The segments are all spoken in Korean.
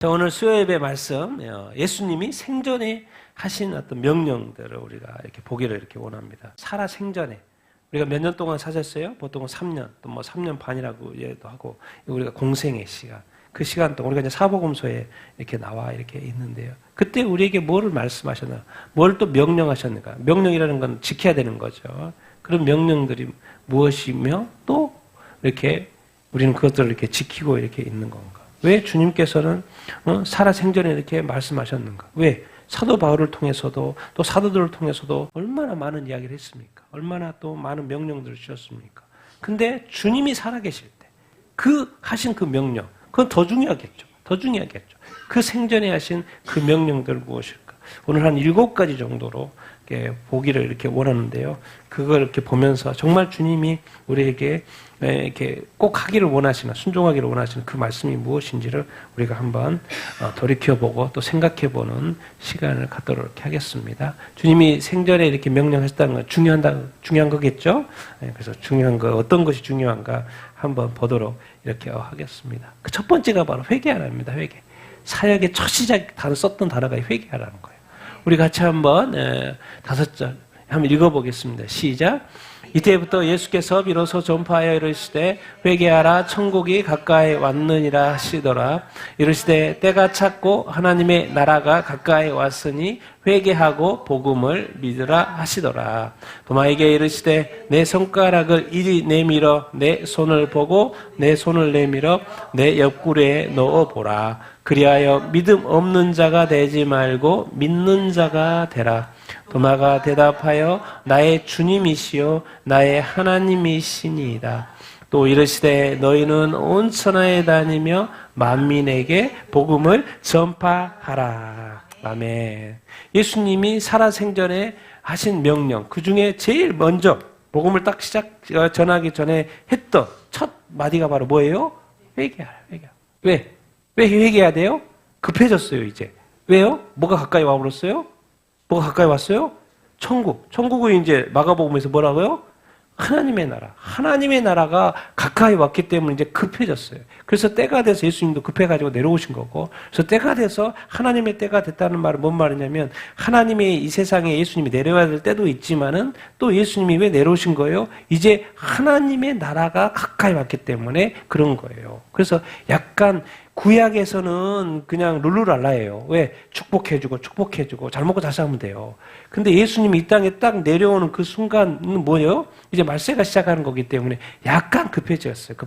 자, 오늘 수요예배 말씀, 예수님이 생전에 하신 어떤 명령들을 우리가 이렇게 보기를 이렇게 원합니다. 살아 생전에. 우리가 몇 년 동안 사셨어요? 보통은 3년, 또 뭐 3년 반이라고 얘기도 하고, 우리가 공생의 시간. 그 시간 동안 우리가 이제 사복음서에 이렇게 나와 이렇게 있는데요. 그때 우리에게 뭐를 말씀하셨나? 뭘 또 명령하셨는가? 명령이라는 건 지켜야 되는 거죠. 그런 명령들이 무엇이며 또 이렇게 우리는 그것들을 이렇게 지키고 이렇게 있는 건가? 왜 주님께서는 살아 생전에 이렇게 말씀하셨는가? 왜? 사도 바울을 통해서도 또 사도들을 통해서도 얼마나 많은 이야기를 했습니까? 얼마나 또 많은 명령들을 주셨습니까? 근데 주님이 살아계실 때 그 하신 그 명령, 그건 더 중요하겠죠. 더 중요하겠죠. 그 생전에 하신 그 명령들 무엇일까? 오늘 한 7가지 정도로 이렇게 보기를 이렇게 원하는데요. 그걸 이렇게 보면서 정말 주님이 우리에게 이렇게 꼭 하기를 원하시는, 순종하기를 원하시는 그 말씀이 무엇인지를 우리가 한번 돌이켜보고 또 생각해보는 시간을 갖도록 하겠습니다. 주님이 생전에 이렇게 명령하셨다는 건 중요한 거겠죠? 그래서 중요한 거, 어떤 것이 중요한가 한번 보도록 이렇게 하겠습니다. 그 첫 번째가 바로 회개하라입니다. 회개. 사역의 첫 시작 단어 썼던 단어가 회개하라는 거예요. 우리 같이 한번 5절 한번 읽어보겠습니다. 시작. 이때부터 예수께서 비로소 전파하여 이르시되 회개하라 천국이 가까이 왔느니라 하시더라. 이르시되 때가 찼고 하나님의 나라가 가까이 왔으니 회개하고 복음을 믿으라 하시더라. 도마에게 이르시되 내 손가락을 이리 내밀어 내 손을 보고 내 손을 내밀어 내 옆구리에 넣어보라. 그리하여 믿음 없는 자가 되지 말고 믿는 자가 되라. 도마가 대답하여 나의 주님이시요 나의 하나님이시니이다. 또 이르시되 너희는 온 천하에 다니며 만민에게 복음을 전파하라. 아멘. 예수님이 살아생전에 하신 명령, 그 중에 제일 먼저 복음을 딱 전하기 전에 했던 첫 마디가 바로 뭐예요? 회개하라. 회개하라. 왜? 왜 회개해야 돼요? 급해졌어요, 이제. 왜요? 뭐가 가까이 와버렸어요? 뭐가 가까이 왔어요? 천국. 천국은 이제 마가복음에서 뭐라고요? 하나님의 나라. 하나님의 나라가 가까이 왔기 때문에 이제 급해졌어요. 그래서 때가 돼서 예수님도 급해가지고 내려오신 거고, 그래서 때가 돼서 하나님의 때가 됐다는 말은 뭔 말이냐면, 하나님의 이 세상에 예수님이 내려와야 될 때도 있지만은, 또 예수님이 왜 내려오신 거예요? 이제 하나님의 나라가 가까이 왔기 때문에 그런 거예요. 그래서 약간 구약에서는 그냥 룰루랄라예요. 왜? 축복해주고 잘 먹고 잘 살면 돼요. 근데 예수님이 이 땅에 딱 내려오는 그 순간은 뭐예요? 이제 말세가 시작하는 거기 때문에 약간 급해졌어요.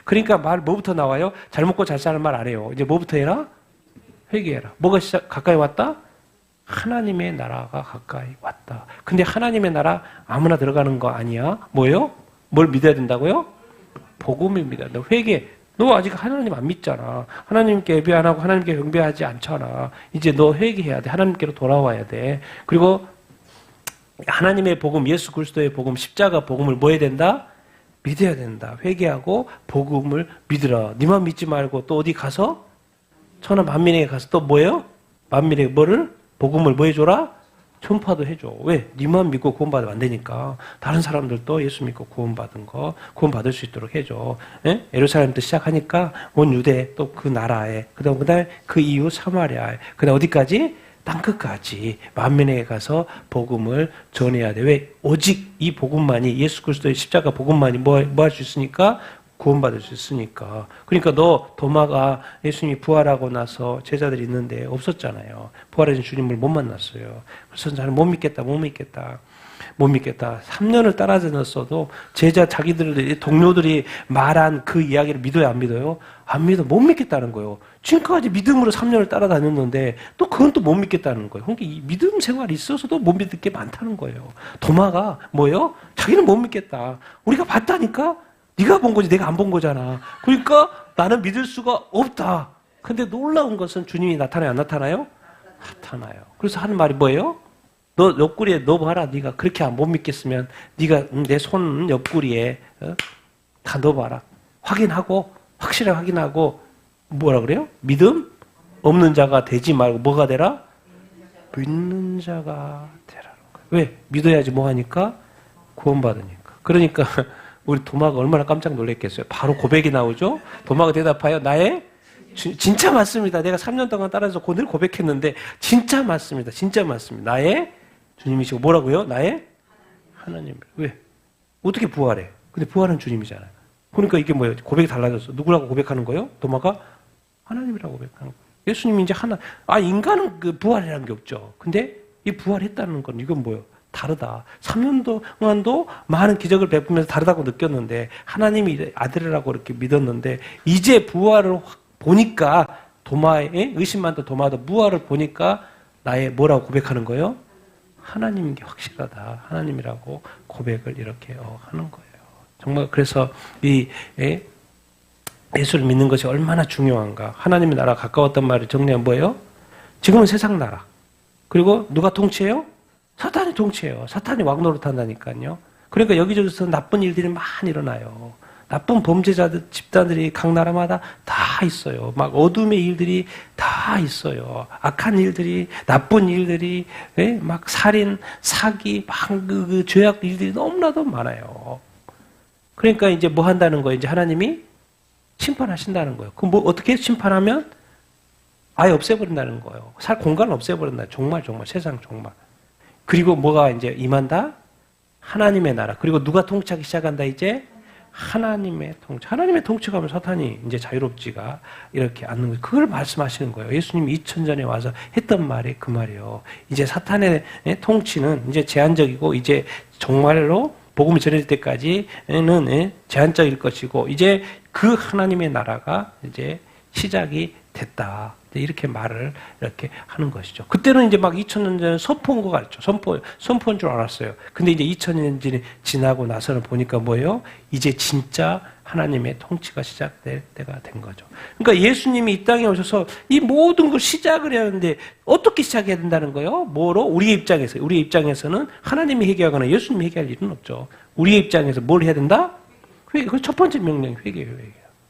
그러니까 말 뭐부터 나와요? 잘 먹고 잘 사는 말 안 해요. 이제 뭐부터 해라? 회개해라. 뭐가 가까이 왔다? 하나님의 나라가 가까이 왔다. 근데 하나님의 나라 아무나 들어가는 거 아니야. 뭐예요? 뭘 믿어야 된다고요? 복음을 믿어야 된다. 회개. 너 아직 하나님 안 믿잖아. 하나님께 예배 안 하고 하나님께 경배하지 않잖아. 이제 너 회개해야 돼. 하나님께로 돌아와야 돼. 그리고 하나님의 복음, 예수 그리스도의 복음, 십자가 복음을 뭐 해야 된다? 믿어야 된다. 회개하고 복음을 믿으라. 니만 믿지 말고 또 어디 가서? 천하 만민에게 가서 또 뭐예요? 만민에게 뭐를? 복음을 뭐 해줘라? 전파도 해줘. 왜? 니만 믿고 구원받으면 안 되니까. 다른 사람들도 예수 믿고 구원받을 수 있도록 해줘. 예? 예루살렘부터 시작하니까 온 유대 또 그 나라에, 그 다음에 그 이후 사마리아에, 그 다음 어디까지? 땅끝까지 만민에게 가서 복음을 전해야 돼. 왜? 오직 이 복음만이, 예수 그리스도의 십자가 복음만이 뭐 할 수 있으니까? 구원받을 수 있으니까. 그러니까 너 도마가 예수님이 부활하고 나서 제자들이 있는데 없었잖아요. 부활하신 주님을 못 만났어요. 그래서 나는 못 믿겠다. 3년을 따라다녔어도 자기들 동료들이 말한 그 이야기를 믿어요, 안 믿어요? 안 믿어. 못 믿겠다는 거예요. 지금까지 믿음으로 3년을 따라다녔는데 또 그건 또 못 믿겠다는 거예요. 그러니까 이 믿음 생활이 있어서도 못 믿을 게 많다는 거예요. 도마가 뭐예요? 자기는 못 믿겠다. 우리가 봤다니까? 네가 본 거지 내가 안 본 거잖아. 그러니까 나는 믿을 수가 없다. 근데 놀라운 것은 주님이 나타나요, 안 나타나요? 나타나요. 그래서 하는 말이 뭐예요? 너 옆구리에 넣어봐라. 네가 그렇게 못 믿겠으면 네가 내 손 옆구리에 다 넣어봐라. 확실하게 확인하고 뭐라 그래요? 믿음 없는 자가 되지 말고 뭐가 되라? 믿는 자가 되라는 거예요. 왜? 믿어야지 뭐 하니까? 구원받으니까. 그러니까 우리 도마가 얼마나 깜짝 놀랐겠어요. 바로 고백이 나오죠. 도마가 대답하여 나의 진짜 맞습니다. 내가 3년 동안 따라서 늘 고백했는데 진짜 맞습니다. 진짜 맞습니다. 나의 주님이시고 뭐라고요? 나의 하나님. 왜? 어떻게 부활해? 근데 부활은 주님이잖아요. 그러니까 이게 뭐예요? 고백이 달라졌어. 누구라고 고백하는 거예요? 도마가 하나님이라고 고백하는 거예요. 예수님이 이제 인간은 그 부활이라는 게 없죠. 근데 이 부활했다는 건 이건 뭐예요? 다르다. 3년 동안도 많은 기적을 베푸면서 다르다고 느꼈는데 하나님이 아들이라고 이렇게 믿었는데 이제 부활을 보니까 도마의 의심 많던 도마도 부활을 보니까 나의 뭐라고 고백하는 거예요? 하나님인 게 확실하다. 하나님이라고 고백을 이렇게 하는 거예요. 정말 그래서 이 예수를 믿는 것이 얼마나 중요한가. 하나님의 나라가 가까웠단 말을 정리하면 뭐예요? 지금은 세상 나라. 그리고 누가 통치해요? 사탄이 통치해요. 사탄이 왕노릇한다니까요. 그러니까 여기저기서 나쁜 일들이 많이 일어나요. 나쁜 범죄자들, 집단들이 각 나라마다 다 있어요. 막 어둠의 일들이 다 있어요. 악한 일들이, 나쁜 일들이, 막 살인, 사기, 막 그 죄악 일들이 너무나도 많아요. 그러니까 이제 뭐 한다는 거예요? 이제 하나님이 심판하신다는 거예요. 그럼 뭐 어떻게 심판하면? 아예 없애버린다는 거예요. 살 공간을 없애버린다. 정말 세상 정말. 그리고 뭐가 이제 임한다? 하나님의 나라. 그리고 누가 통치하기 시작한다 이제? 하나님의 통치. 하나님의 통치가 하면 사탄이 이제 자유롭지가 이렇게 않는 거예요. 그걸 말씀하시는 거예요. 예수님이 2000 전에 와서 했던 말이 그 말이에요. 이제 사탄의 통치는 이제 제한적이고 이제 정말로 복음이 전해질 때까지는 제한적일 것이고 이제 그 하나님의 나라가 이제 시작이 됐다. 이렇게 말을 이렇게 하는 것이죠. 그때는 이제 막 2000년 전에 선포한 거 같죠. 선포한 줄 알았어요. 근데 이제 2000년이 지나고 나서는 보니까 뭐예요? 이제 진짜 하나님의 통치가 시작될 때가 된 거죠. 그러니까 예수님이 이 땅에 오셔서 이 모든 걸 시작을 해야 하는데 어떻게 시작해야 된다는 거예요? 뭐로? 우리의 입장에서는 하나님이 회개하거나 예수님이 회개할 일은 없죠. 우리의 입장에서 뭘 해야 된다? 회개. 그 첫 번째 명령이 회개예요.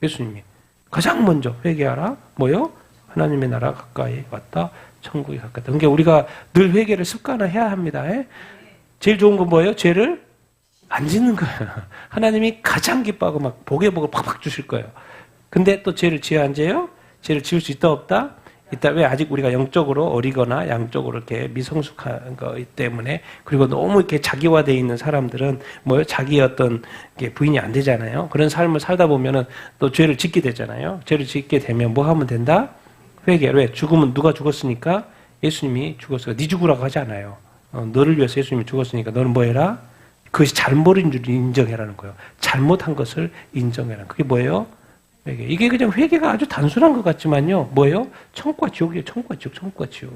예수님이. 가장 먼저 회개하라. 뭐요? 하나님의 나라가 가까이 왔다. 천국이 가깝다. 그러니까 우리가 늘 회개를 습관화해야 합니다. 제일 좋은 건 뭐예요? 죄를 안 짓는 거예요. 하나님이 가장 기뻐하고 막 복의 복을 팍팍 주실 거예요. 근데 또 죄를 지어 안 지어요? 죄를 지을 수 있다 없다? 있다. 왜? 아직 우리가 영적으로 어리거나 양적으로 이렇게 미성숙한 거 때문에. 그리고 너무 이렇게 자기화되어 있는 사람들은 뭐요? 자기 어떤 부인이 안 되잖아요. 그런 삶을 살다 보면은 또 죄를 짓게 되잖아요. 죄를 짓게 되면 뭐 하면 된다? 회개. 왜? 죽으면 누가 죽었으니까? 예수님이 죽었어요. 네 죽으라고 하지 않아요. 너를 위해서 예수님이 죽었으니까 너는 뭐 해라? 그것이 잘못인 줄 인정해라는 거예요. 잘못한 것을 인정해라. 그게 뭐예요? 회개. 이게 그냥 회개가 아주 단순한 것 같지만요. 뭐예요? 천국과 지옥이에요. 천국과 지옥, 천국과 지옥.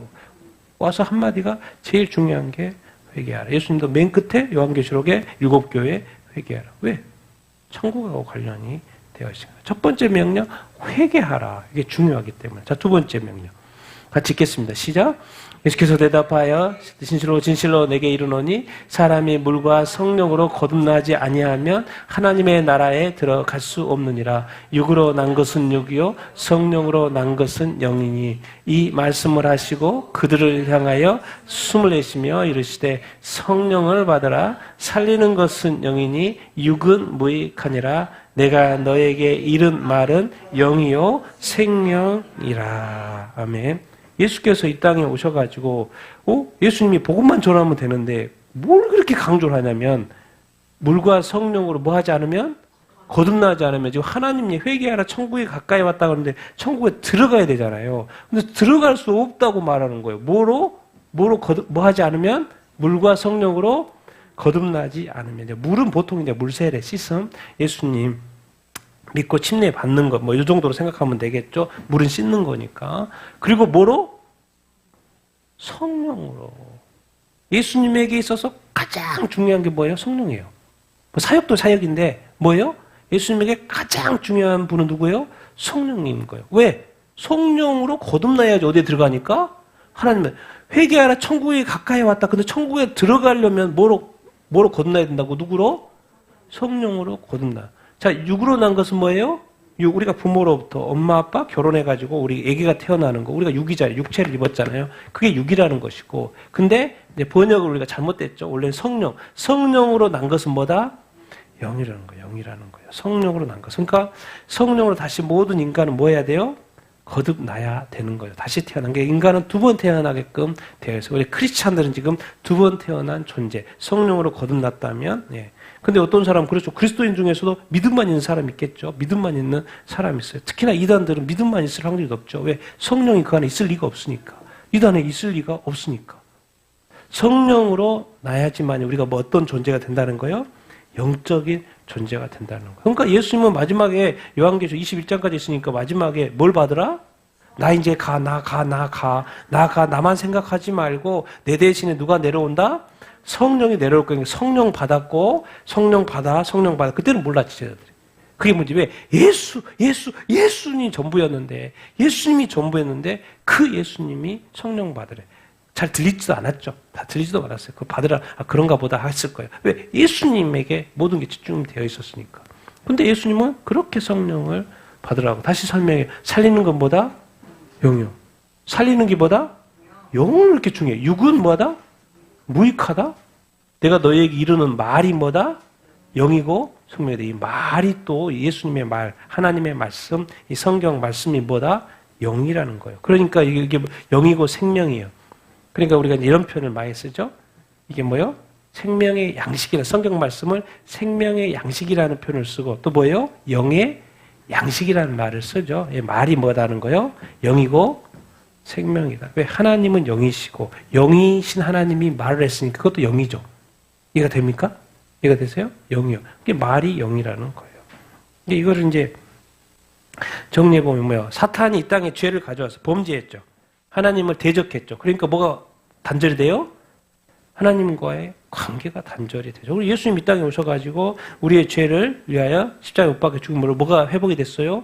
와서 한마디가 제일 중요한 게 회개하라. 예수님도 맨 끝에 요한계시록에 7교회 회개하라. 왜? 천국하고 관련이 되어 있습니다. 첫 번째 명령, 회개하라. 이게 중요하기 때문에. 자, 두 번째 명령. 같이 읽겠습니다. 시작. 예수께서 대답하여 진실로 내게 이르노니 사람이 물과 성령으로 거듭나지 아니하면 하나님의 나라에 들어갈 수 없느니라. 육으로 난 것은 육이요 성령으로 난 것은 영이니. 이 말씀을 하시고 그들을 향하여 숨을 내쉬며 이르시되 성령을 받으라. 살리는 것은 영이니 육은 무익하니라. 내가 너에게 이른 말은 영이요 생명이라. 아멘. 예수께서 이 땅에 오셔가지고 예수님이 복음만 전하면 되는데 뭘 그렇게 강조를 하냐면 물과 성령으로 뭐 하지 않으면 거듭나지 않으면 지금 하나님이 회개하라 천국에 가까이 왔다 그러는데 천국에 들어가야 되잖아요. 근데 들어갈 수 없다고 말하는 거예요. 뭐 하지 않으면 물과 성령으로 거듭나지 않으면. 물은 보통 이제 물세례 씻음 예수님 믿고 침례 받는 것, 이 정도로 생각하면 되겠죠? 물은 씻는 거니까. 그리고 뭐로? 성령으로. 예수님에게 있어서 가장 중요한 게 뭐예요? 성령이에요. 사역도 사역인데, 뭐예요? 예수님에게 가장 중요한 분은 누구예요? 성령님인 거예요. 왜? 성령으로 거듭나야지 어디에 들어가니까? 하나님은 회개하라 천국에 가까이 왔다. 근데 천국에 들어가려면 뭐로 거듭나야 된다고? 누구로? 성령으로 거듭나. 자, 육으로 난 것은 뭐예요? 우리가 부모로부터 엄마 아빠 결혼해가지고 우리 아기가 태어나는 거 우리가 육이잖아요. 육체를 입었잖아요. 그게 육이라는 것이고 근데 이제 번역을 우리가 잘못됐죠. 원래는 성령으로 난 것은 뭐다? 영이라는 거예요. 성령으로 난 것. 그러니까 성령으로 다시 모든 인간은 뭐 해야 돼요? 거듭나야 되는 거예요. 다시 태어난 게 인간은 두 번 태어나게끔 되어 있어요. 우리 크리스찬들은 지금 두 번 태어난 존재, 성령으로 거듭났다면, 예. 근데 어떤 사람은 그렇죠. 그리스도인 중에서도 믿음만 있는 사람이 있겠죠. 믿음만 있는 사람이 있어요. 특히나 이단들은 믿음만 있을 확률이 높죠. 왜? 성령이 그 안에 있을 리가 없으니까. 이단에 있을 리가 없으니까. 성령으로 나야지만 우리가 뭐 어떤 존재가 된다는 거예요? 영적인 존재가 된다는 거예요. 그러니까 예수님은 마지막에 요한계시록 21장까지 있으니까 마지막에 뭘 받으라? 나 이제 가, 나만 생각하지 말고 내 대신에 누가 내려온다? 성령이 내려올 거니까 성령 받았고, 성령 받아. 그때는 몰랐지, 제자들이. 그게 뭔지, 왜? 예수님이 전부였는데, 그 예수님이 성령 받으래. 잘 들리지도 않았죠. 다 들리지도 않았어요. 그거 받으라, 그런가 보다 했을 거예요. 왜? 예수님에게 모든 게 집중되어 있었으니까. 근데 예수님은 그렇게 성령을 받으라고. 다시 설명해요. 살리는 것보다 영이요. 살리는 게보다 영은 이렇게 중요해. 육은 뭐다? 무익하다? 내가 너에게 이르는 말이 뭐다? 영이고 성령이다. 이 말이 또 예수님의 말, 하나님의 말씀, 이 성경 말씀이 뭐다? 영이라는 거예요. 그러니까 이게 영이고 생명이에요. 그러니까 우리가 이런 표현을 많이 쓰죠. 이게 뭐예요? 생명의 양식이라는, 성경 말씀을 생명의 양식이라는 표현을 쓰고, 또 뭐예요? 영의 양식이라는 말을 쓰죠. 말이 뭐다는 거예요? 영이고 생명이다. 왜? 하나님은 영이시고 영이신 하나님이 말을 했으니까 그것도 영이죠. 이해가 됩니까? 이해가 되세요? 영이요. 이게 말이 영이라는 거예요. 이거를 이제 정리해 보면 뭐예요? 사탄이 이 땅에 죄를 가져와서 범죄했죠. 하나님을 대적했죠. 그러니까 뭐가 단절이 돼요? 하나님과의 관계가 단절이 되죠. 우리 예수님 이 땅에 오셔가지고 우리의 죄를 위하여 십자가에 못 박혀 죽음으로 뭐가 회복이 됐어요?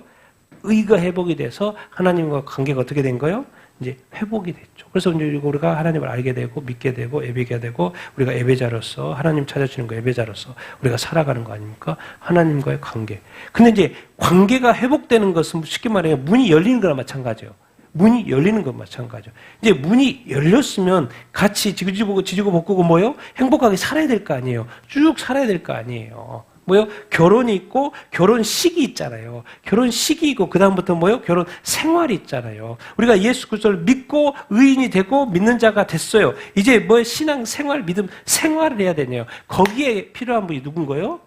의가 회복이 돼서 하나님과 관계가 어떻게 된 거예요? 이제 회복이 됐죠. 그래서 이제 우리가 하나님을 알게 되고 믿게 되고 예배게 되고 우리가 예배자로서 하나님 찾아주는 거 예배자로서 우리가 살아가는 거 아닙니까? 하나님과의 관계. 근데 이제 관계가 회복되는 것은 쉽게 말해 문이 열리는 거나 마찬가지예요. 문이 열리는 것 마찬가지죠. 이제 문이 열렸으면 같이 지지고 볶고 뭐요? 행복하게 살아야 될 거 아니에요. 쭉 살아야 될 거 아니에요. 뭐요? 결혼이 있고 결혼식이 있잖아요. 결혼식이 있고 그다음부터 뭐요? 결혼 생활이 있잖아요. 우리가 예수 그리스도를 믿고 의인이 되고 믿는 자가 됐어요. 이제 뭐 신앙 생활 믿음 생활을 해야 되네요. 거기에 필요한 분이 누군 거예요?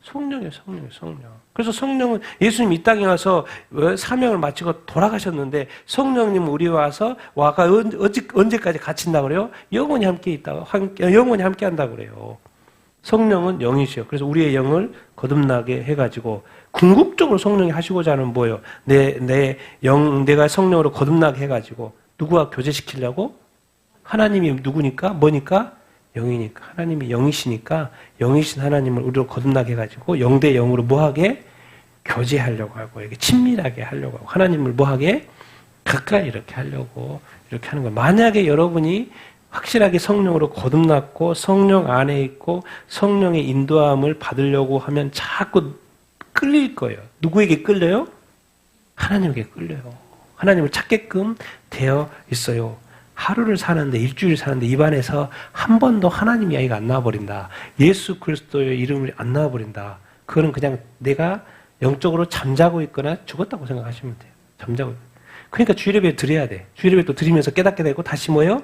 성령이에요. 성령. 그래서 성령은 예수님 이 땅에 와서 사명을 마치고 돌아가셨는데 성령님은 우리 와서 언제까지 갇힌다 그래요? 영원히 함께 한다고 그래요. 성령은 영이시요. 그래서 우리의 영을 거듭나게 해가지고 궁극적으로 성령이 하시고자 하는 뭐예요? 내가 성령으로 거듭나게 해가지고 누구와 교제시키려고? 하나님이 누구니까? 뭐니까? 영이니까. 하나님이 영이시니까 영이신 하나님을 우리로 거듭나게 해가지고 영 대 영으로 뭐하게? 교제하려고 하고 이렇게 친밀하게 하려고 하고 하나님을 뭐하게? 가까이 이렇게 하려고 이렇게 하는 거예요. 만약에 여러분이 확실하게 성령으로 거듭났고 성령 안에 있고 성령의 인도함을 받으려고 하면 자꾸 끌릴 거예요. 누구에게 끌려요? 하나님에게 끌려요. 하나님을 찾게끔 되어 있어요. 하루를 사는데 일주일 사는데 입안에서 한 번도 하나님 이야기가 안 나와버린다. 예수 그리스도의 이름을 안 나와버린다. 그거는 그냥 내가 영적으로 잠자고 있거나 죽었다고 생각하시면 돼요. 잠자고 있거나. 그러니까 주일예배 드려야 돼. 주일예배 또 드리면서 깨닫게 되고 다시 뭐예요?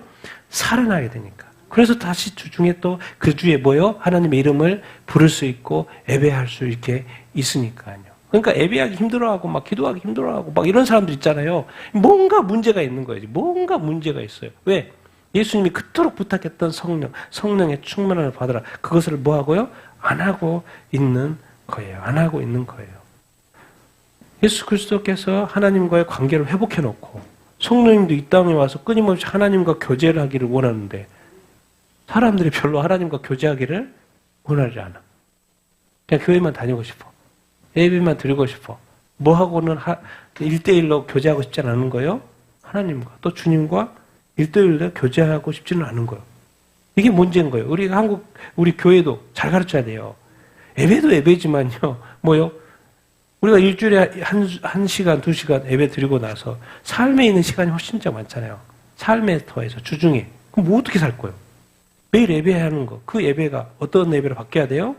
살아나게 되니까. 그래서 다시 주중에 또 그 주에 뭐예요? 하나님의 이름을 부를 수 있고 예배할 수 있게 있으니까요. 그러니까 예배하기 힘들어하고 막 기도하기 힘들어하고 막 이런 사람들 있잖아요. 뭔가 문제가 있는 거예요. 뭔가 문제가 있어요. 왜? 예수님이 그토록 부탁했던 성령의 충만함을 받으라. 그것을 뭐 하고요? 안 하고 있는 거예요. 안 하고 있는 거예요. 예수 그리스도께서 하나님과의 관계를 회복해 놓고 성령님도 이 땅에 와서 끊임없이 하나님과 교제를 하기를 원하는데 사람들이 별로 하나님과 교제하기를 원하지 않아. 그냥 교회만 다니고 싶어. 예배만 드리고 싶어. 뭐하고는 1대1로 교제하고 싶지 않은 거예요. 하나님과 또 주님과 1대1로 교제하고 싶지는 않은 거예요. 이게 문제인 거예요. 우리 교회도 잘 가르쳐야 돼요. 예배도 예배지만요. 뭐요? 우리가 일주일에 한 시간, 2시간 예배 드리고 나서 삶에 있는 시간이 훨씬 더 많잖아요. 삶에 더해서 주중에. 그럼 뭐 어떻게 살 거예요? 매일 예배해야 하는 거. 그 예배가 어떤 예배로 바뀌어야 돼요?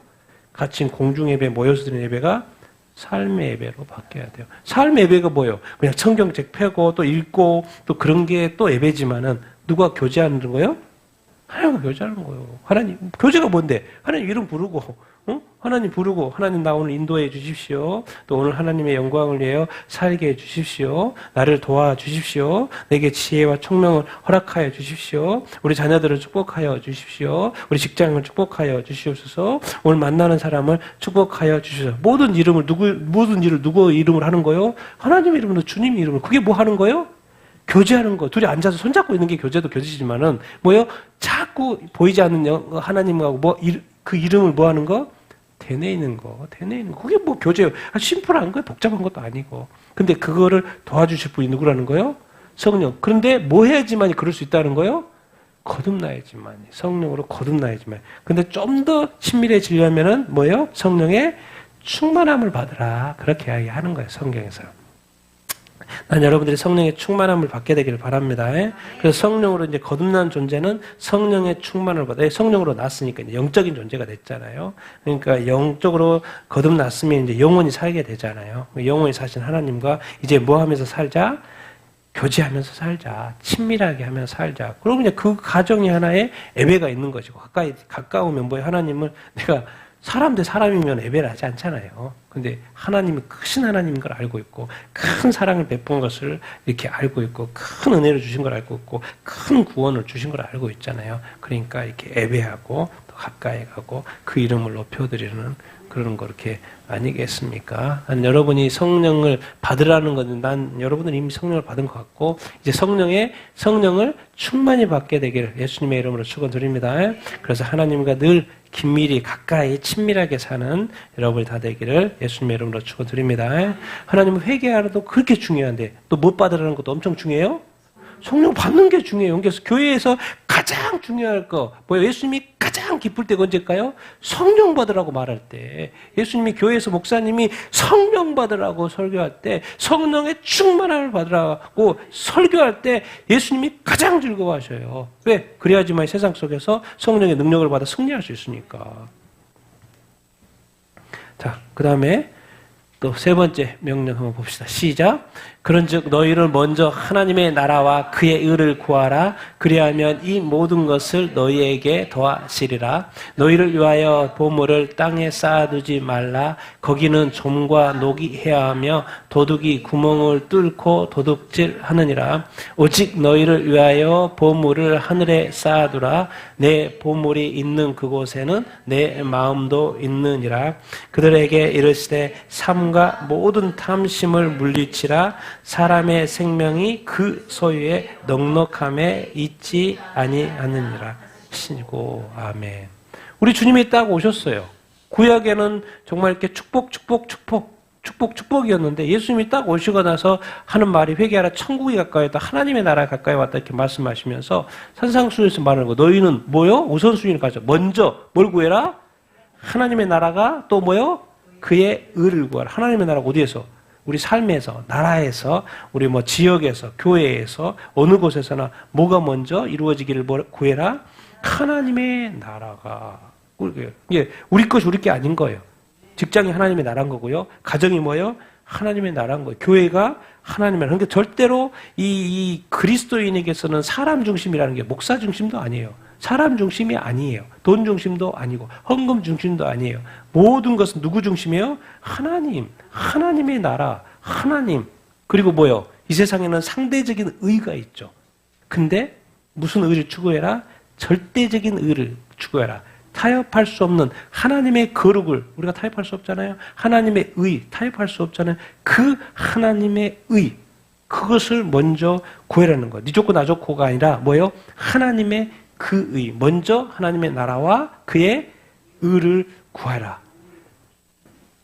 같이 공중 예배 모여서 드리는 예배가 삶의 예배로 바뀌어야 돼요. 삶의 예배가 뭐예요? 그냥 성경책 펴고 또 읽고 또 그런 게 또 예배지만은 누가 교제하는 거예요? 하나님과 교제하는 거예요. 하나님, 교제가 뭔데? 하나님 이름 부르고, 하나님 부르고, 하나님 나 오늘 인도해 주십시오. 또 오늘 하나님의 영광을 위하여 살게 해 주십시오. 나를 도와 주십시오. 내게 지혜와 총명을 허락하여 주십시오. 우리 자녀들을 축복하여 주십시오. 우리 직장을 축복하여 주시옵소서. 오늘 만나는 사람을 축복하여 주십시오. 모든 일을 누구 이름을 하는 거예요? 하나님 이름으로 주님 이름으로. 그게 뭐 하는 거예요? 교제하는 거. 둘이 앉아서 손잡고 있는 게 교제도 교제지만은 뭐예요? 자꾸 보이지 않는 하나님하고 그 이름을 뭐 하는 거? 되뇌이는 거. 그게 뭐 교제예요. 심플한 거예요. 복잡한 것도 아니고. 근데 그거를 도와주실 분이 누구라는 거예요? 성령. 그런데 뭐 해야지만이 그럴 수 있다는 거예요? 거듭나야지만이. 성령으로 거듭나야지만. 근데 좀 더 친밀해지려면은 뭐예요? 성령의 충만함을 받으라. 그렇게 이야기하는 거예요. 성경에서. 난 여러분들이 성령의 충만함을 받게 되기를 바랍니다. 그래서 성령으로 이제 거듭난 존재는 성령의 충만을 받아요. 성령으로 났으니까 이제 영적인 존재가 됐잖아요. 그러니까 영적으로 거듭났으면 이제 영원히 살게 되잖아요. 영원히 사신 하나님과 이제 뭐 하면서 살자? 교제하면서 살자. 친밀하게 하면서 살자. 그러면 이제 그 가정이 하나의 예배가 있는 것이고, 가까우면 뭐예요? 하나님을 내가 사람 대 사람이면 예배를 하지 않잖아요. 근데 하나님이 크신 하나님인 걸 알고 있고, 큰 사랑을 베푼 것을 이렇게 알고 있고, 큰 은혜를 주신 걸 알고 있고, 큰 구원을 주신 걸 알고 있잖아요. 그러니까 이렇게 예배하고, 또 가까이 가고, 그 이름을 높여드리는 그런 거 이렇게 아니겠습니까? 난 여러분이 성령을 받으라는 것은 난 여러분은 이미 성령을 받은 것 같고, 이제 성령을 충만히 받게 되기를 예수님의 이름으로 축원드립니다. 그래서 하나님과 늘 긴밀히 가까이 친밀하게 사는 여러분이 다 되기를 예수님의 이름으로 축원드립니다. 하나님은 회개하라도 그렇게 중요한데 또 못 받으라는 것도 엄청 중요해요? 성령 받는 게 중요해요. 그래서 교회에서 가장 중요할 거 뭐예요? 예수님이 가장 기쁠 때가 언제일까요? 성령 받으라고 말할 때. 예수님이 교회에서 목사님이 성령 받으라고 설교할 때, 성령의 충만함을 받으라고 설교할 때 예수님이 가장 즐거워하셔요. 왜? 그래야지만 세상 속에서 성령의 능력을 받아 승리할 수 있으니까. 자, 그 다음에 또 세 번째 명령 한번 봅시다. 시작. 그런즉 너희를 먼저 하나님의 나라와 그의 의를 구하라. 그리하면 이 모든 것을 너희에게 더하시리라. 너희를 위하여 보물을 땅에 쌓아두지 말라. 거기는 좀과 녹이 해하며 도둑이 구멍을 뚫고 도둑질하느니라. 오직 너희를 위하여 보물을 하늘에 쌓아두라. 내 보물이 있는 그곳에는 내 마음도 있느니라. 그들에게 이르시되 삼가 모든 탐심을 물리치라. 사람의 생명이 그 소유에 넉넉함에 있지 아니하느니라. 신이고 아멘. 우리 주님이 딱 오셨어요. 구약에는 정말 이렇게 축복이었는데 예수님이 딱 오시고 나서 하는 말이 회개하라. 천국이 가까이 왔다. 하나님의 나라가 가까이 왔다. 이렇게 말씀하시면서 산상수에서 말하는 거. 너희는 뭐요? 우선순위를 가져. 먼저 뭘 구해라? 하나님의 나라가 또 뭐요? 그의 의를 구하라. 하나님의 나라가 어디에서? 우리 삶에서, 나라에서, 우리 뭐 지역에서, 교회에서, 어느 곳에서나 뭐가 먼저 이루어지기를 구해라? 하나님의 나라가. 이게 우리 것이 우리 게 아닌 거예요. 직장이 하나님의 나라인 거고요. 가정이 뭐예요? 하나님의 나라인 거예요. 교회가 하나님의 나라. 그러니까 절대로 이 그리스도인에게서는 사람 중심이라는 게 목사 중심도 아니에요. 사람 중심이 아니에요. 돈 중심도 아니고 헌금 중심도 아니에요. 모든 것은 누구 중심이에요? 하나님. 하나님의 나라. 하나님. 그리고 뭐요? 이 세상에는 상대적인 의가 있죠. 근데 무슨 의를 추구해라? 절대적인 의를 추구해라. 타협할 수 없는 하나님의 거룩을 우리가 타협할 수 없잖아요. 하나님의 의 타협할 수 없잖아요. 그 하나님의 의 그것을 먼저 구해라는 거예요. 네 좋고 나 좋고가 아니라 뭐예요? 하나님의 그 의. 먼저 하나님의 나라와 그의 의를 구하라.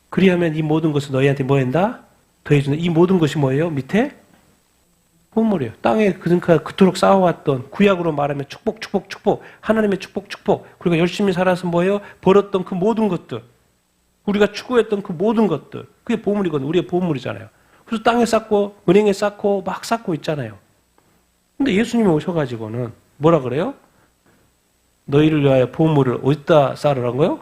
그리하면 이 모든 것을 너희한테 뭐 한다? 더해준다. 이 모든 것이 뭐예요? 밑에? 보물이에요. 땅에 그토록 쌓아왔던 구약으로 말하면 축복. 하나님의 축복. 그리고 열심히 살아서 뭐예요? 벌었던 그 모든 것들. 우리가 추구했던 그 모든 것들. 그게 보물이거든요. 우리의 보물이잖아요. 그래서 땅에 쌓고 은행에 쌓고 막 쌓고 있잖아요. 근데 예수님이 오셔가지고는 뭐라 그래요? 너희를 위하여 보물을 어디다 쌓으라는 거예요?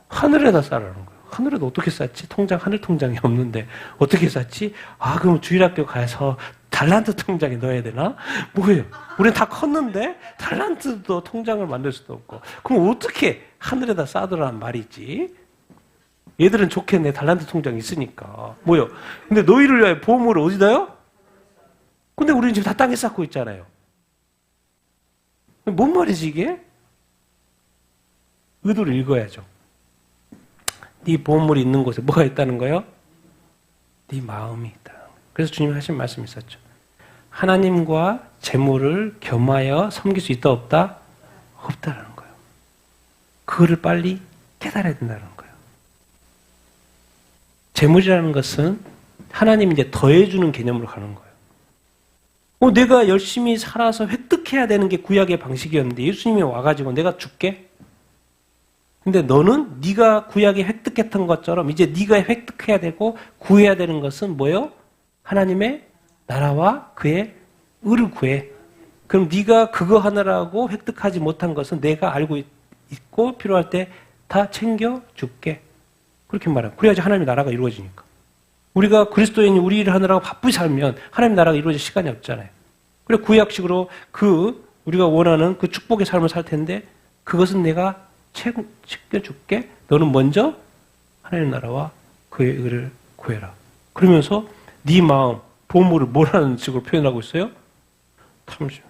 하늘에다 쌓으라는 거예요. 하늘에도 어떻게 쌌지? 하늘 통장이 없는데 어떻게 쌌지? 그럼 주일학교 가서 달란트 통장에 넣어야 되나? 뭐예요? 우린 다 컸는데 달란트도 통장을 만들 수도 없고. 그럼 어떻게 하늘에다 쌓더란 말이지? 얘들은 좋겠네. 달란트 통장 있으니까. 뭐요? 근데 너희를 위하여 보물을 어디다요? 근데 우리는 지금 다 땅에 쌓고 있잖아요. 뭔 말이지 이게? 의도를 읽어야죠. 네 보물이 있는 곳에 뭐가 있다는 거예요? 네 마음이 있다. 그래서 주님이 하신 말씀이 있었죠. 하나님과 재물을 겸하여 섬길 수 있다 없다? 없다라는 거예요. 그거를 빨리 깨달아야 된다는 거예요. 재물이라는 것은 하나님이 이제 더해주는 개념으로 가는 거예요. 내가 열심히 살아서 획득해야 되는 게 구약의 방식이었는데 예수님이 와가지고 내가 줄게? 근데 너는 네가 구약에 획득했던 것처럼 이제 네가 획득해야 되고 구해야 되는 것은 뭐예요? 하나님의 나라와 그의 의를 구해. 그럼 네가 그거 하느라고 획득하지 못한 것은 내가 알고 있고 필요할 때 다 챙겨줄게. 그렇게 말하면 그래야지 하나님의 나라가 이루어지니까. 우리가 그리스도인이 우리 일을 하느라고 바쁘게 살면 하나님의 나라가 이루어질 시간이 없잖아요. 그래 구약식으로 우리가 원하는 그 축복의 삶을 살 텐데 그것은 내가 챙겨줄게. 너는 먼저 하나님의 나라와 그의 의를 구해라. 그러면서 네 마음, 보물을 뭐라는 식으로 표현하고 있어요? 탐심.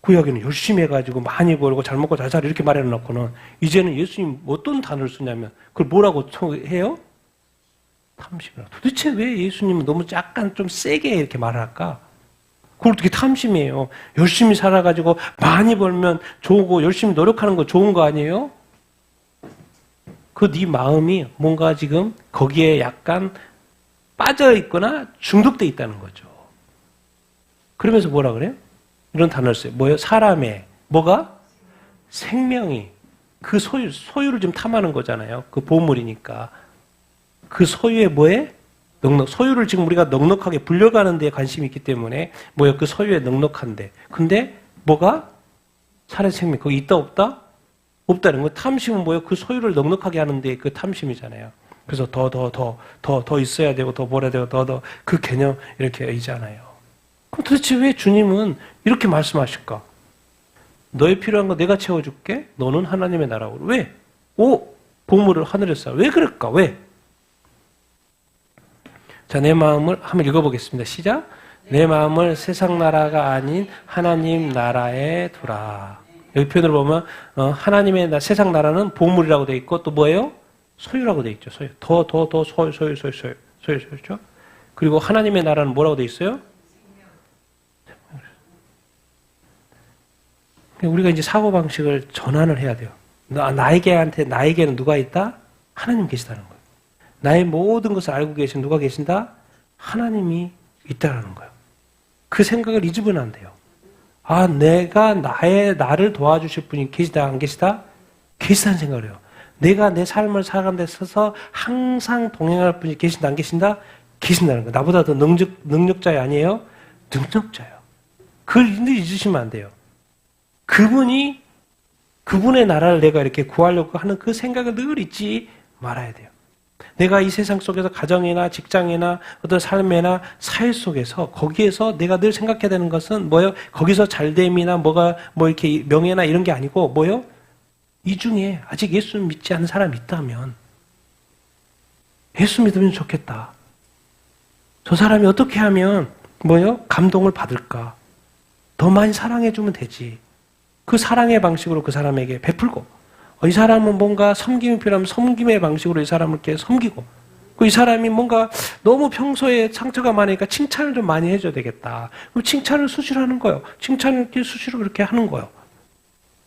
구약에는 열심히 해가지고 많이 벌고 잘 먹고 잘 살아 이렇게 말해놓고는 이제는 예수님 어떤 단어를 쓰냐면 그걸 뭐라고 해요? 탐심이라. 도대체 왜 예수님은 너무 약간 좀 세게 이렇게 말을 할까? 그걸 어떻게 탐심이에요? 열심히 살아가지고 많이 벌면 좋고 열심히 노력하는 거 좋은 거 아니에요? 네 마음이 뭔가 지금 거기에 약간 빠져 있거나 중독돼 있다는 거죠. 그러면서 뭐라 그래요? 이런 단어를 써요. 뭐예요? 사람의 뭐가? 생명이 그 소유를 좀 탐하는 거잖아요. 그 보물이니까. 그 소유에 뭐에? 소유를 지금 우리가 넉넉하게 불려가는 데 관심이 있기 때문에 뭐예요? 그 소유에 넉넉한데. 근데 뭐가? 살아있는 생명. 거기 있다 없다? 없다는 거. 탐심은 뭐예요? 그 소유를 넉넉하게 하는데 그 탐심이잖아요. 그래서 더 있어야 되고 더 벌어야 되고 더 그 개념 이렇게 이잖아요. 그럼 도대체 왜 주님은 이렇게 말씀하실까? 너의 필요한 거 내가 채워줄게. 너는 하나님의 나라로. 왜? 보물을 하늘에 쌓아. 왜 그럴까? 왜? 자, 내 마음을 한번 읽어보겠습니다. 시작. 내 마음을 세상 나라가 아닌 하나님 나라에 두라. 여기 표현을 보면 하나님의 세상 나라는 보물이라고 돼 있고 또 뭐예요? 소유라고 돼 있죠. 소유. 소유죠. 그리고 하나님의 나라는 뭐라고 돼 있어요? 우리가 이제 사고방식을 전환을 해야 돼요. 나에게는 누가 있다? 하나님 계시다는 거예요. 나의 모든 것을 알고 계신 누가 계신다? 하나님이 있다는 거예요. 그 생각을 잊으면 안 돼요. 내가 나를 도와주실 분이 계시다, 안 계시다? 계시다는 생각을 해요. 내가 내 삶을 살아가는 데 있어서 항상 동행할 분이 계신다, 안 계신다? 계신다는 거예요. 나보다 더 능력자이 아니에요? 능력자예요. 그걸 잊으시면 안 돼요. 그분의 나라를 내가 이렇게 구하려고 하는 그 생각을 늘 잊지 말아야 돼요. 내가 이 세상 속에서 가정이나 직장이나 어떤 삶이나 사회 속에서 거기에서 내가 늘 생각해야 되는 것은 뭐예요? 거기서 잘됨이나 이렇게 명예나 이런 게 아니고 뭐예요? 이 중에 아직 예수 믿지 않는 사람이 있다면 예수 믿으면 좋겠다. 저 사람이 어떻게 하면 뭐예요? 감동을 받을까? 더 많이 사랑해주면 되지. 그 사랑의 방식으로 그 사람에게 베풀고 이 사람은 뭔가 섬김이 필요하면 섬김의 방식으로 이 사람을 이렇게 섬기고 이 사람이 뭔가 너무 평소에 상처가 많으니까 칭찬을 좀 많이 해줘야 되겠다. 그럼 칭찬을 수시로 하는 거예요. 칭찬을 이렇게 수시로 그렇게 하는 거예요.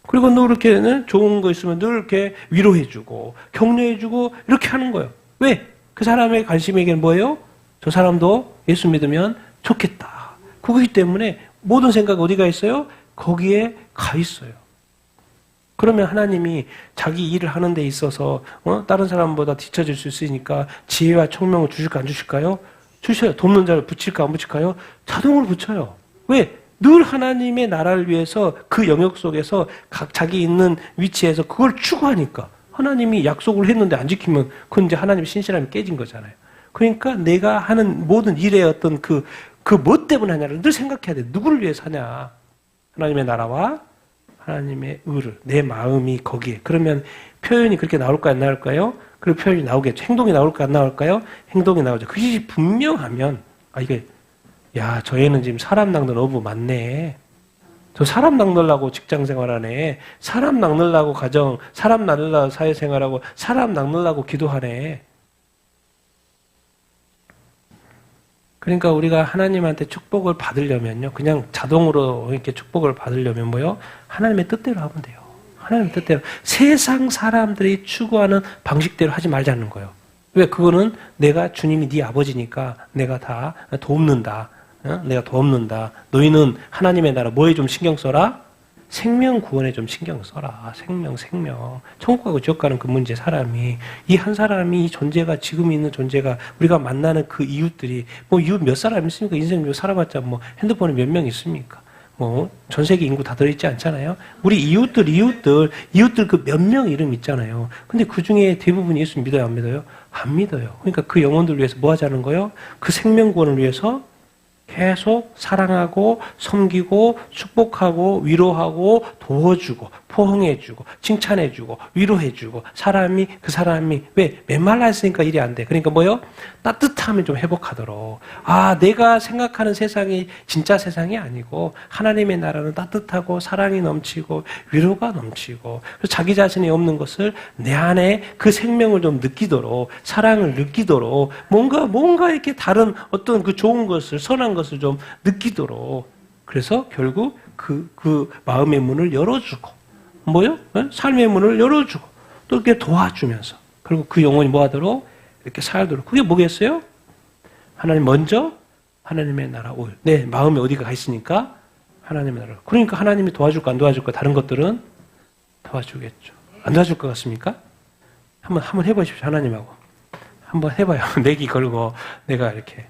그리고 늘 이렇게 좋은 거 있으면 늘 이렇게 위로해주고 격려해주고 이렇게 하는 거예요. 왜? 그 사람의 관심에게는 뭐예요? 저 사람도 예수 믿으면 좋겠다. 그거기 때문에 모든 생각이 어디가 있어요? 거기에 가 있어요. 그러면 하나님이 자기 일을 하는 데 있어서 다른 사람보다 뒤처질 수 있으니까 지혜와 총명을 주실까 안 주실까요? 주셔요. 돕는 자를 붙일까 안 붙일까요? 자동으로 붙여요. 왜? 늘 하나님의 나라를 위해서 그 영역 속에서 각 자기 있는 위치에서 그걸 추구하니까 하나님이 약속을 했는데 안 지키면 그건 이제 하나님의 신실함이 깨진 거잖아요. 그러니까 내가 하는 모든 일의 어떤 그 뭐 때문에 하냐를 늘 생각해야 돼. 누구를 위해서 하냐. 하나님의 나라와 하나님의 의를, 내 마음이 거기에. 그러면 표현이 그렇게 나올까요? 안 나올까요? 그리고 표현이 나오겠죠. 행동이 나올까? 안 나올까요? 행동이 나오죠. 그것이 분명하면, 이게, 저 애는 지금 사람 낚는 어부 맞네. 저 사람 낚느라고 직장 생활하네. 사람 낚느라고 가정, 사람 낚느라고 사회생활하고, 사람 낚느라고 기도하네. 그러니까 우리가 하나님한테 축복을 받으려면요. 그냥 자동으로 이렇게 축복을 받으려면 뭐요? 하나님의 뜻대로 하면 돼요. 하나님의 뜻대로. 세상 사람들이 추구하는 방식대로 하지 말자는 거예요. 왜? 그거는 내가 주님이 네 아버지니까 내가 다 돕는다. 내가 돕는다. 너희는 하나님의 나라 뭐에 좀 신경 써라? 생명 구원에 좀 신경 써라. 생명. 천국 가고 지옥 가는 그 문제 사람이 이 한 사람이 이 존재가 지금 있는 존재가 우리가 만나는 그 이웃들이 뭐 이웃 몇 사람 있습니까? 인생 살아봤자 뭐 핸드폰에 몇 명 있습니까? 뭐 전 세계 인구 다 들어있지 않잖아요. 우리 이웃들 그 몇 명 이름 있잖아요. 근데 그 중에 대부분 예수 믿어요, 안 믿어요? 안 믿어요. 그러니까 그 영혼들 위해서 뭐 하자는 거예요? 그 생명 구원을 위해서 계속 사랑하고 섬기고 축복하고 위로하고 도와주고 포옹해주고 칭찬해주고 위로해주고 그 사람이 왜? 메말라 있으니까 일이 안 돼. 그러니까 뭐요? 따뜻하면 좀 회복하도록. 내가 생각하는 세상이 진짜 세상이 아니고 하나님의 나라는 따뜻하고 사랑이 넘치고 위로가 넘치고 그래서 자기 자신이 없는 것을 내 안에 그 생명을 좀 느끼도록 사랑을 느끼도록 뭔가 이렇게 다른 어떤 그 좋은 것을 선한 것을 좀 느끼도록 그래서 결국 그 마음의 문을 열어주고 뭐요? 삶의 문을 열어주고 또 이렇게 도와주면서 그리고 그 영혼이 뭐하도록 이렇게 살도록 그게 뭐겠어요? 하나님 먼저 하나님의 나라 내 마음에 어디가 가 있으니까 하나님의 나라 그러니까 하나님이 도와줄까 안 도와줄까 다른 것들은 도와주겠죠. 안 도와줄 것 같습니까? 한번 해보십시오. 하나님하고 한번 해봐요. 내기 걸고 내가 이렇게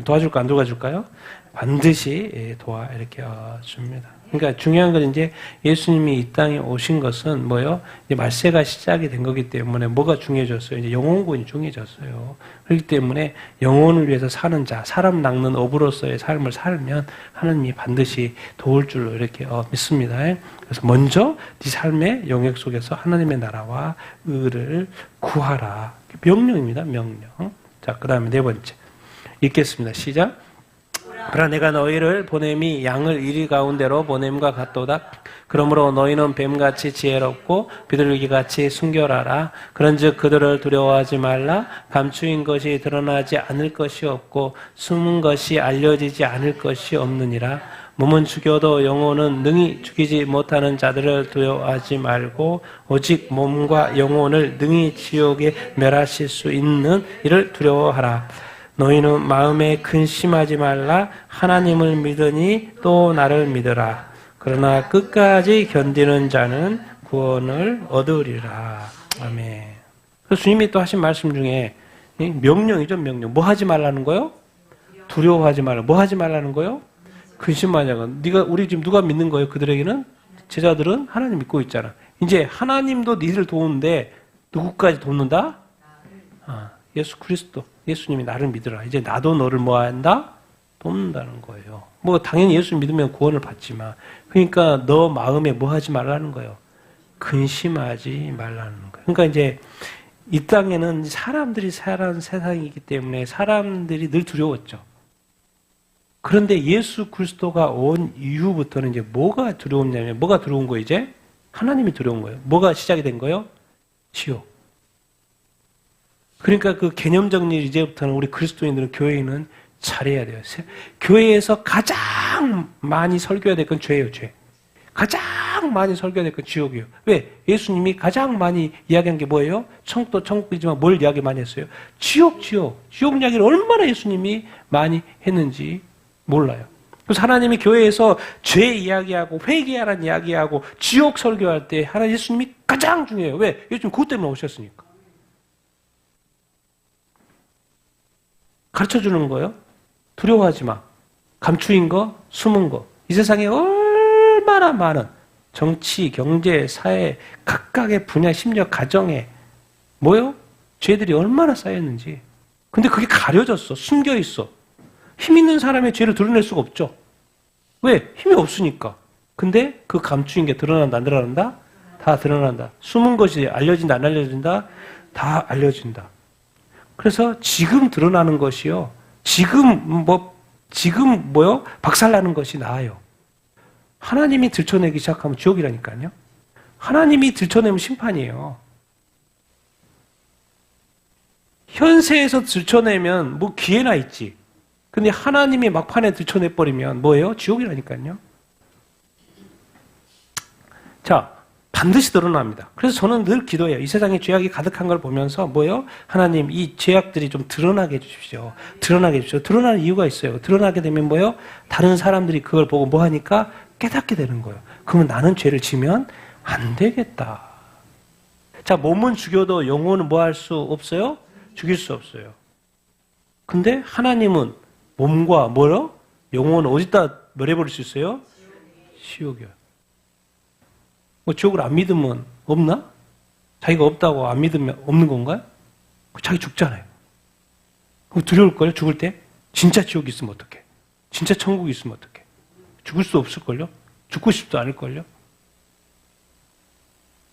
도와줄까 안 도와줄까요? 반드시 이렇게 줍니다. 그러니까 중요한 건 이제 예수님이 이 땅에 오신 것은 뭐요? 이제 말세가 시작이 된 거기 때문에 뭐가 중요해졌어요? 이제 영혼구원이 중요해졌어요. 그렇기 때문에 영혼을 위해서 사는 자, 사람 낚는 어부로서의 삶을 살면 하나님이 반드시 도울 줄로 이렇게 믿습니다. 그래서 먼저 네 삶의 영역 속에서 하나님의 나라와 의를 구하라. 명령입니다. 명령. 자, 그 다음에 네 번째. 읽겠습니다. 시작. 그러나 내가 너희를 보냄이 양을 이리 가운데로 보냄과 같도다. 그러므로 너희는 뱀같이 지혜롭고 비둘기같이 순결하라. 그런즉 그들을 두려워하지 말라. 감추인 것이 드러나지 않을 것이 없고 숨은 것이 알려지지 않을 것이 없느니라. 몸은 죽여도 영혼은 능히 죽이지 못하는 자들을 두려워하지 말고 오직 몸과 영혼을 능히 지옥에 멸하실 수 있는 이를 두려워하라. 너희는 마음에 근심하지 말라. 하나님을 믿으니 또 나를 믿으라. 그러나 끝까지 견디는 자는 구원을 얻으리라. 아멘. 그래서 주님이 또 하신 말씀 중에 명령이죠, 명령. 뭐 하지 말라는 거요? 두려워하지 말라. 뭐 하지 말라는 거요? 근심하냐고. 우리 지금 누가 믿는 거예요? 그들에게는 제자들은 하나님 믿고 있잖아. 이제 하나님도 니들 도우는데 누구까지 돕는다? 예수 그리스도. 예수님이 나를 믿으라. 이제 나도 너를 뭐 한다? 돕는다는 거예요. 뭐 당연히 예수 믿으면 구원을 받지만 그러니까 너 마음에 뭐 하지 말라는 거예요. 근심하지 말라는 거예요. 그러니까 이제 이 땅에는 사람들이 사는 세상이기 때문에 사람들이 늘 두려웠죠. 그런데 예수 그리스도가 온 이후부터는 이제 뭐가 두려웠냐면 뭐가 두려운 거예요 이제? 하나님이 두려운 거예요. 뭐가 시작이 된 거예요? 지옥. 그러니까 그 개념 정리를 이제부터는 우리 그리스도인들은 교회인은 잘해야 돼요. 교회에서 가장 많이 설교해야 될 건 죄예요, 죄. 가장 많이 설교해야 될 건 지옥이에요. 왜? 예수님이 가장 많이 이야기한 게 뭐예요? 천국도 천국이지만 뭘 이야기 많이 했어요? 지옥. 지옥 이야기를 얼마나 예수님이 많이 했는지 몰라요. 그래서 하나님이 교회에서 죄 이야기하고 회개하라는 이야기하고 지옥 설교할 때 하나님 예수님이 가장 중요해요. 왜? 예수님 그것 때문에 오셨으니까. 가르쳐주는 거예요. 두려워하지 마. 감추인 거, 숨은 거. 이 세상에 얼마나 많은 정치, 경제, 사회 각각의 분야, 심지어 가정에 뭐요? 죄들이 얼마나 쌓였는지. 근데 그게 가려졌어. 숨겨 있어. 힘 있는 사람의 죄를 드러낼 수가 없죠. 왜? 힘이 없으니까. 근데 그 감추인 게 드러난다, 안 드러난다? 다 드러난다. 숨은 것이 알려진다, 안 알려진다? 다 알려진다. 그래서 지금 드러나는 것이요. 지금 뭐요? 박살나는 것이 나아요. 하나님이 들춰내기 시작하면 지옥이라니까요. 하나님이 들춰내면 심판이에요. 현세에서 들춰내면 뭐 기회나 있지. 근데 하나님이 막판에 들춰내버리면 뭐예요? 지옥이라니까요. 자, 반드시 드러납니다. 그래서 저는 늘 기도해요. 이 세상에 죄악이 가득한 걸 보면서 뭐예요? 하나님, 이 죄악들이 좀 드러나게 해주십시오. 드러나게 해주십시오. 드러나는 이유가 있어요. 드러나게 되면 뭐예요? 다른 사람들이 그걸 보고 뭐 하니까 깨닫게 되는 거예요. 그러면 나는 죄를 지면 안 되겠다. 자, 몸은 죽여도 영혼은 뭐 할 수 없어요? 죽일 수 없어요. 근데 하나님은 몸과 뭐요? 영혼을 어디다 멸해버릴 수 있어요? 지옥이요. 뭐 지옥을 안 믿으면 없나? 자기가 없다고 안 믿으면 없는 건가요? 자기 죽잖아요. 두려울걸요? 죽을 때? 진짜 지옥이 있으면 어떡해? 진짜 천국이 있으면 어떡해? 죽을 수 없을걸요? 죽고 싶지도 않을걸요?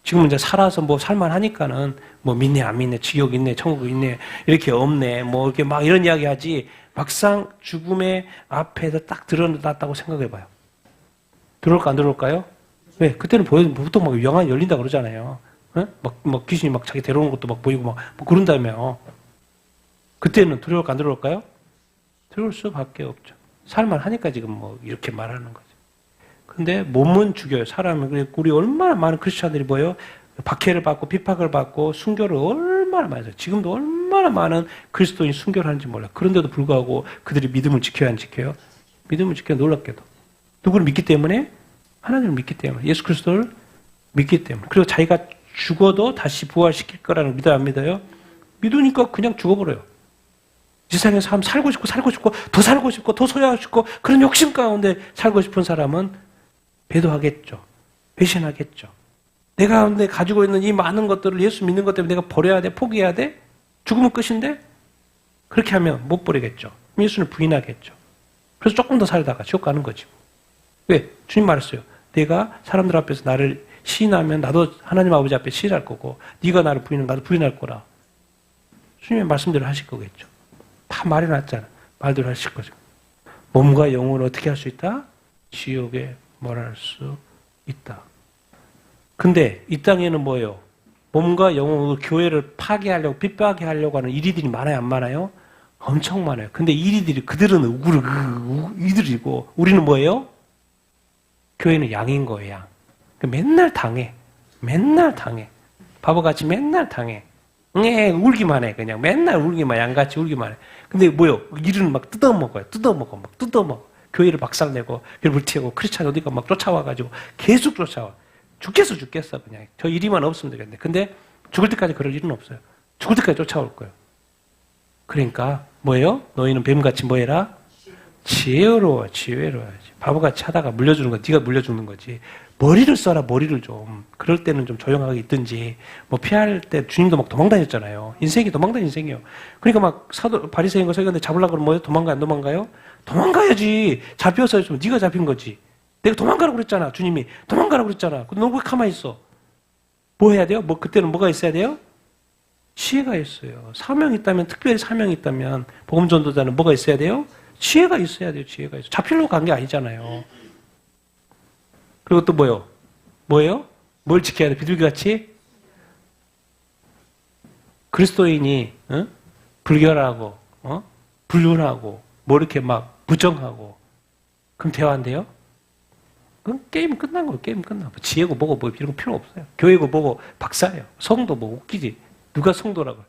지금은 이제 살아서 뭐 살만하니까는 뭐 믿네, 안 믿네, 지옥 있네, 천국 있네, 이렇게 없네, 뭐 이렇게 막 이런 이야기 하지, 막상 죽음의 앞에서 딱 드러났다고 생각해 봐요. 들어올까, 안 들어올까요? 왜? 그때는 보통 막 영안이 열린다 그러잖아요. 막 귀신이 막 자기 데려오는 것도 막 보이고 막 그런다며. 그때는 들어올까, 안 들어올까요? 들어올 수밖에 없죠. 살만하니까 지금 뭐 이렇게 말하는 거죠. 근데 몸은 죽여요. 사람은. 우리 얼마나 많은 크리스찬들이 뭐예요? 박해를 받고 핍박을 받고 순교를 얼마나 많이 해요. 지금도 얼마나 많은 그리스도인이 순교를 하는지 몰라요. 그런데도 불구하고 그들이 믿음을 지켜야 안 지켜요? 믿음을 지켜야 놀랍게도. 누구를 믿기 때문에? 하나님을 믿기 때문에. 예수 그리스도를 믿기 때문에. 그리고 자기가 죽어도 다시 부활시킬 거라는 믿어요, 안 믿어요? 믿으니까 그냥 죽어버려요. 이 세상에 사람 살고 싶고 더 살고 싶고 더 소유하고 싶고 그런 욕심 가운데 살고 싶은 사람은 배도하겠죠. 배신하겠죠. 내가 가지고 있는 이 많은 것들을 예수 믿는 것 때문에 내가 버려야 돼? 포기해야 돼? 죽으면 끝인데? 그렇게 하면 못 버리겠죠. 예수를 부인하겠죠. 그래서 조금 더 살다가 지옥 가는 거지. 왜? 주님 말했어요. 내가 사람들 앞에서 나를 시인하면 나도 하나님 아버지 앞에 시인할 거고 네가 나를 부인하면 나도 부인할 거라. 주님의 말씀대로 하실 거겠죠. 다 말해놨잖아. 말대로 하실 거죠. 몸과 영혼을 어떻게 할 수 있다? 지옥에 몰할 수 있다. 근데 이 땅에는 뭐예요? 몸과 영혼을 교회를 파괴하려고 핍박하게 하려고 하는 이리들이 많아요, 안 많아요? 엄청 많아요. 근데 이리들이 그들은 이들이고 우리는 뭐예요? 교회는 양인 거예요, 양. 맨날 당해. 맨날 당해. 바보같이 맨날 당해. 울기만 해, 그냥. 맨날 울기만 해. 양같이 울기만 해. 근데 뭐요? 일은 막 뜯어먹어요. 막 뜯어먹어. 교회를 박살내고, 교회를 불태우고, 크리스찬 어디가 막 쫓아와가지고, 계속 쫓아와. 죽겠어, 그냥. 저 일이만 없으면 되겠네. 근데 죽을 때까지 그럴 일은 없어요. 죽을 때까지 쫓아올 거예요. 그러니까, 뭐예요? 너희는 뱀같이 뭐 해라? 지혜로워야지. 바보같이 하다가 물려주는 건 네가 물려 죽는 거지. 머리를 써라, 머리를 좀. 그럴 때는 좀 조용하게 있든지, 뭐 피할 때 주님도 막 도망다녔잖아요. 인생이 도망다닌 인생이에요. 그러니까 막 바리새인과 서기관들 잡으려고 그러면 뭐예요? 도망가요, 안 도망가요? 도망가야지. 잡혀서 있으면 네가 잡힌 거지. 내가 도망가라고 그랬잖아, 주님이. 도망가라고 그랬잖아. 근데 너 왜 가만히 있어? 뭐 해야 돼요? 그때는 뭐가 있어야 돼요? 지혜가 있어요. 사명이 있다면, 특별히 사명이 있다면, 복음전도자는 뭐가 있어야 돼요? 지혜가 있어야 돼요, 지혜가 있어요. 잡히려고 간 게 아니잖아요. 그리고 또 뭐예요? 뭘 지켜야 돼? 비둘기같이? 그리스도인이, 불결하고, 불륜하고, 뭐 이렇게 막 부정하고, 그럼 대화한대요? 그럼 게임은 끝난 거예요, 게임 끝나고. 지혜고 뭐고 뭐 이런 거 필요 없어요. 교회고 뭐고 박사예요. 성도 뭐 웃기지. 누가 성도라고 그래.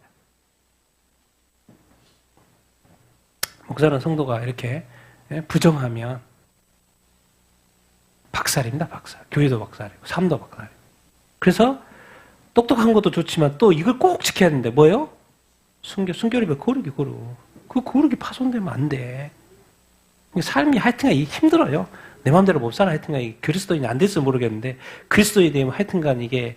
목사는 성도가 이렇게 부정하면 박살입니다, 박살. 교회도 박살이고, 삶도 박살이고. 그래서 똑똑한 것도 좋지만 또 이걸 꼭 지켜야 되는데 뭐예요? 순교를 왜 거룩이. 그 거룩이 파손되면 안 돼. 삶이 하여튼 힘들어요. 내 마음대로 못 살아. 하여튼간 이게 그리스도인이 안 됐으면 모르겠는데 그리스도인이 되면 하여튼간 이게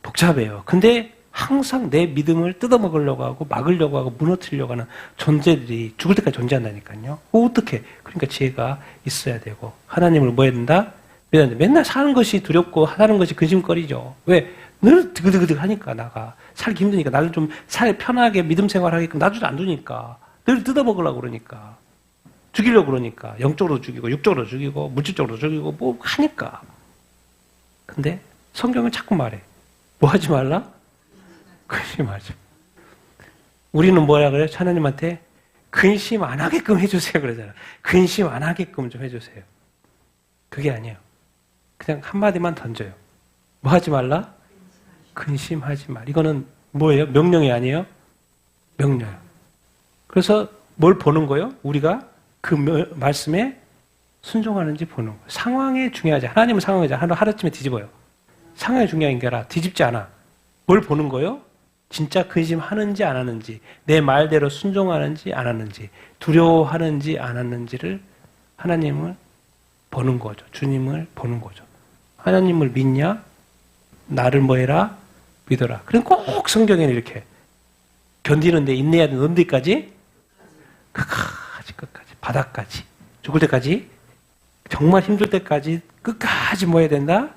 복잡해요. 근데 항상 내 믿음을 뜯어먹으려고 하고 막으려고 하고 무너뜨리려고 하는 존재들이 죽을 때까지 존재한다니까요. 어떻게? 그러니까 지혜가 있어야 되고 하나님을 뭐 해야 된다? 믿어야 된다. 맨날 사는 것이 두렵고 사는 것이 근심거리죠. 왜? 늘 드그드그득 하니까 나가. 살기 힘드니까 나를 좀 편하게 믿음 생활하게끔 놔주지 안 두니까. 늘 뜯어먹으려고 그러니까. 죽이려고 그러니까. 영적으로 죽이고 육적으로 죽이고 물질적으로 죽이고 뭐 하니까. 근데 성경은 자꾸 말해. 뭐 하지 말라? 근심하지. 우리는 뭐라 그래요? 하나님한테 근심 안 하게끔 해주세요 그러잖아요. 근심 안 하게끔 좀 해주세요. 그게 아니에요. 그냥 한마디만 던져요. 뭐 하지 말라? 근심하지 말. 이거는 뭐예요? 명령이 아니에요? 명령. 그래서 뭘 보는 거예요? 우리가 그 말씀에 순종하는지 보는 거예요. 상황에 중요하지. 하나님은 상황이죠. 하루쯤에 뒤집어요. 상황이 중요한 게 아니라 뒤집지 않아. 뭘 보는 거예요? 진짜 근심하는지 안 하는지, 내 말대로 순종하는지 안 하는지, 두려워하는지 안 하는지를 하나님을 보는 거죠. 주님을 보는 거죠. 하나님을 믿냐? 나를 뭐 해라? 믿어라. 그럼 꼭 성경에는 이렇게 견디는데 인내해야 되는 언제까지? 끝까지. 바닥까지. 죽을 때까지. 정말 힘들 때까지 끝까지 뭐 해야 된다?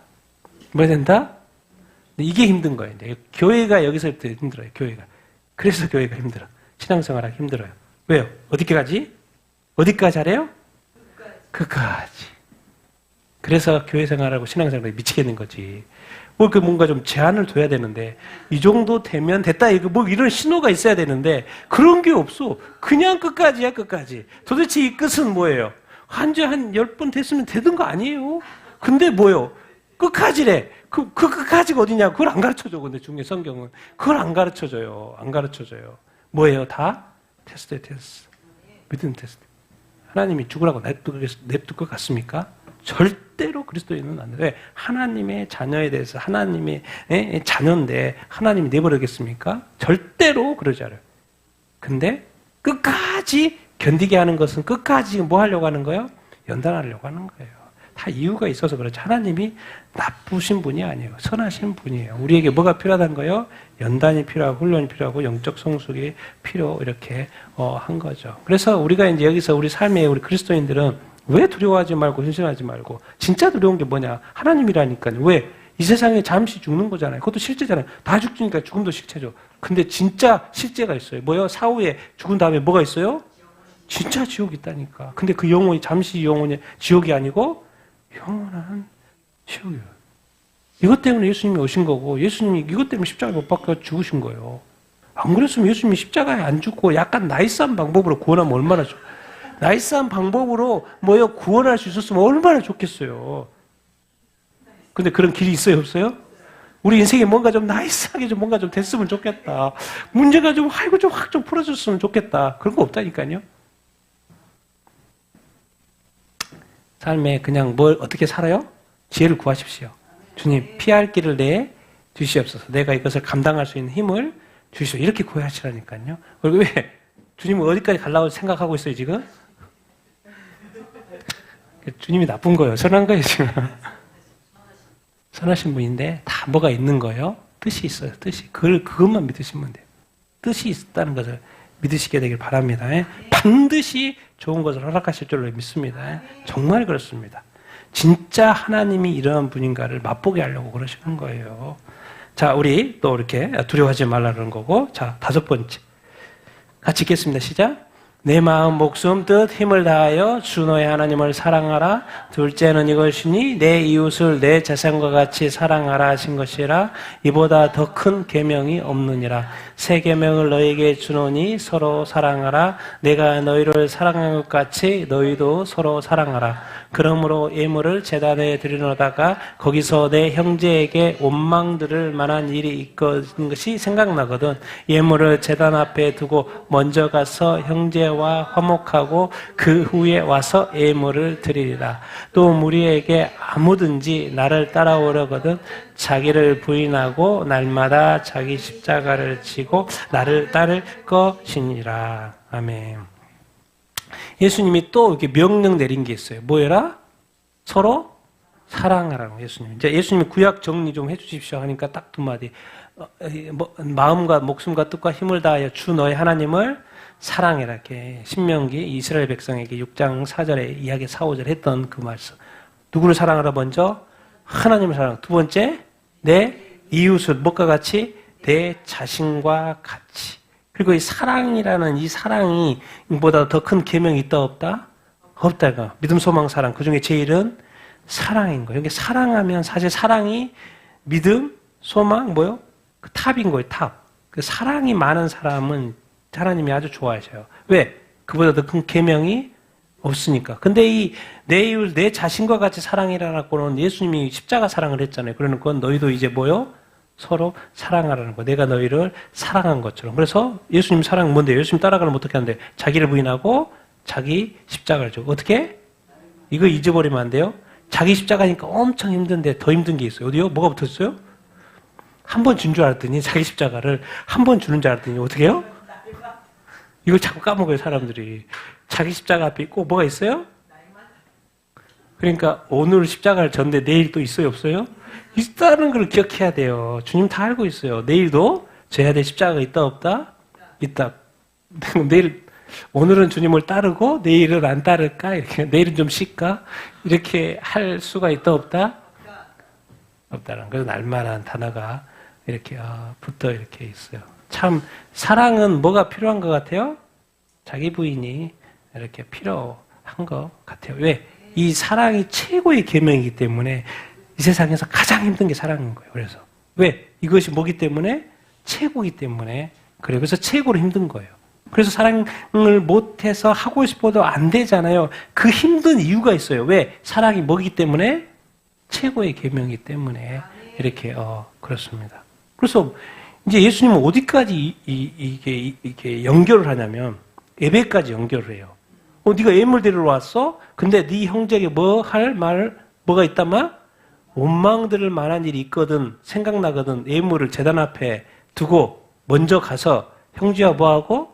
뭐 해야 된다? 이게 힘든 거예요. 교회가 여기서부터 힘들어요. 교회가. 그래서 교회가 힘들어. 신앙생활하기 힘들어요. 왜요? 어디까지? 어디까지 하래요? 끝까지. 그래서 교회 생활하고 신앙생활에 미치겠는 거지. 뭔가 좀 제한을 둬야 되는데 이 정도 되면 됐다. 이거 뭐 이런 신호가 있어야 되는데 그런 게 없어. 그냥 끝까지야 끝까지. 도대체 이 끝은 뭐예요? 한 10번 됐으면 되는 거 아니에요? 근데 뭐예요? 끝까지래. 그 끝까지가 어디냐? 그걸 안 가르쳐줘. 근데 중에 성경은 그걸 안 가르쳐줘요. 안 가르쳐줘요. 뭐예요? 다 테스트예요. 테스트. 믿음 테스트. 하나님이 죽으라고 냅둘 것 같습니까? 절대로 그리스도인은 안 돼요. 왜? 하나님의 자녀에 대해서 하나님의 자녀인데 하나님이 내버리겠습니까? 절대로 그러지 않아요. 근데 끝까지 견디게 하는 것은 끝까지 뭐 하려고 하는 거예요? 연단하려고 하는 거예요. 다 이유가 있어서 그렇지. 하나님이 나쁘신 분이 아니에요. 선하신 분이에요. 우리에게 뭐가 필요하다는 거예요? 연단이 필요하고 훈련이 필요하고 영적 성숙이 필요 이렇게 한 거죠. 그래서 우리가 이제 여기서 우리 삶에 우리 그리스도인들은 왜 두려워하지 말고 헌신하지 말고 진짜 두려운 게 뭐냐? 하나님이라니까요. 왜? 이 세상에 잠시 죽는 거잖아요. 그것도 실제잖아요. 다 죽으니까 죽음도 실체죠. 근데 진짜 실제가 있어요. 뭐요? 사후에 죽은 다음에 뭐가 있어요? 진짜 지옥이 있다니까. 근데 그 영혼이 잠시 영혼이 지옥이 아니고 영원한 지옥이에요. 이것 때문에 예수님이 오신 거고 예수님이 이것 때문에 십자가에 못 박혀 죽으신 거예요. 안 그랬으면 예수님이 십자가에 안 죽고 약간 나이스한 방법으로 구원하면 얼마나 좋아요. 나이스한 방법으로 구원할 수 있었으면 얼마나 좋겠어요. 근데 그런 길이 있어요, 없어요? 우리 인생에 뭔가 좀 나이스하게 좀 뭔가 좀 됐으면 좋겠다. 문제가 좀 확 좀 풀어졌으면 좋겠다. 그런 거 없다니까요. 삶에 그냥 뭘 어떻게 살아요? 지혜를 구하십시오. 주님, 피할 길을 내 주시옵소서. 내가 이것을 감당할 수 있는 힘을 주시오. 이렇게 구하시라니까요. 그리고 왜? 주님은 어디까지 가려고 생각하고 있어요, 지금? 주님이 나쁜 거예요. 선한 거예요, 지금. 선하신 분인데 다 뭐가 있는 거예요? 뜻이 있어요, 뜻이. 그것만 믿으시면 돼요. 뜻이 있다는 것을 믿으시게 되길 바랍니다. 반드시 좋은 것을 허락하실 줄로 믿습니다. 정말 그렇습니다. 진짜 하나님이 이러한 분인가를 맛보게 하려고 그러시는 거예요. 자, 우리 또 이렇게 두려워하지 말라는 거고, 자, 5번째. 같이 읽겠습니다. 시작. 내 마음, 목숨, 뜻, 힘을 다하여 주 너의 하나님을 사랑하라. 둘째는 이것이니 내 이웃을 내 자신과 같이 사랑하라 하신 것이라. 이보다 더 큰 계명이 없느니라. 새 계명을 너에게 주노니 서로 사랑하라. 내가 너희를 사랑한 것 같이 너희도 서로 사랑하라. 그러므로 예물을 제단에 드리노다가 거기서 내 형제에게 원망 들을 만한 일이 있는 것이 생각나거든. 예물을 제단 앞에 두고 먼저 가서 형제와 화목하고 그 후에 와서 예물을 드리리라. 또 무리에게 아무든지 나를 따라오려거든 자기를 부인하고 날마다 자기 십자가를 지고 나를 따를 것이니라. 아멘. 예수님이 또 이렇게 명령 내린 게 있어요. 뭐여라? 서로 사랑하라는 예수님. 이제 예수님이 구약 정리 좀 해주십시오 하니까 딱 두 마디. 마음과 목숨과 뜻과 힘을 다하여 주 너의 하나님을 사랑해라. 이렇게 신명기 이스라엘 백성에게 6장 4절에 이야기 4, 5절 했던 그 말씀. 누구를 사랑하라 먼저? 하나님을 사랑하라. 두 번째, 내 이웃을 뭐과 같이? 내 자신과 같이. 그리고 이 사랑이라는 이 사랑이 보다 더 큰 계명이 있다 없다? 없다가. 믿음, 소망, 사랑. 그 중에 제일은 사랑인 거예요. 이게 사랑하면 사실 사랑이 믿음, 소망, 뭐요? 그 탑인 거예요, 탑. 그 사랑이 많은 사람은 하나님이 아주 좋아하셔요. 왜? 그보다 더 큰 계명이 없으니까. 근데 이 내 이웃, 내 자신과 같이 사랑이라고는 예수님이 십자가 사랑을 했잖아요. 그러니까 너희도 이제 뭐요? 서로 사랑하라는 거. 내가 너희를 사랑한 것처럼. 그래서 예수님 사랑 뭔데? 예수님 따라가면 어떻게 하는데? 자기를 부인하고 자기 십자가를 줘. 어떻게? 이거 잊어버리면 안 돼요. 자기 십자가니까 엄청 힘든데 더 힘든 게 있어요. 어디요? 뭐가 붙었어요? 한 번 준 줄 알았더니 자기 십자가를 한 번 주는 줄 알았더니 어떻게 해요? 이걸 자꾸 까먹어요, 사람들이. 자기 십자가 앞에 있고 뭐가 있어요? 그러니까 오늘 십자가를 졌는데 내일 또 있어요, 없어요? 있다는 걸 기억해야 돼요. 주님 다 알고 있어요. 내일도 져야 될 십자가가 있다 없다? 있다. 내일 오늘은 주님을 따르고 내일은 안 따를까? 이렇게 내일은 좀 쉴까? 이렇게 할 수가 있다 없다? 없다는 그래서 날만한 단어가 이렇게 붙어 이렇게 있어요. 참 사랑은 뭐가 필요한 것 같아요? 자기 부인이 이렇게 필요한 것 같아요. 왜? 이 사랑이 최고의 계명이기 때문에 이 세상에서 가장 힘든 게 사랑인 거예요. 그래서 왜? 이것이 뭐기 때문에? 최고이기 때문에 그래요. 그래서 최고로 힘든 거예요. 그래서 사랑을 못해서 하고 싶어도 안 되잖아요. 그 힘든 이유가 있어요. 왜? 사랑이 뭐기 때문에? 최고의 계명이기 때문에 이렇게 그렇습니다. 그래서 이제 예수님은 어디까지 이게 연결을 하냐면 예배까지 연결을 해요. 네가 예물 데리러 왔어? 근데 네 형제에게 뭐 할 말 뭐가 있다마? 원망들을 만한 일이 있거든 생각나거든 예물을 제단 앞에 두고 먼저 가서 형제와 뭐하고?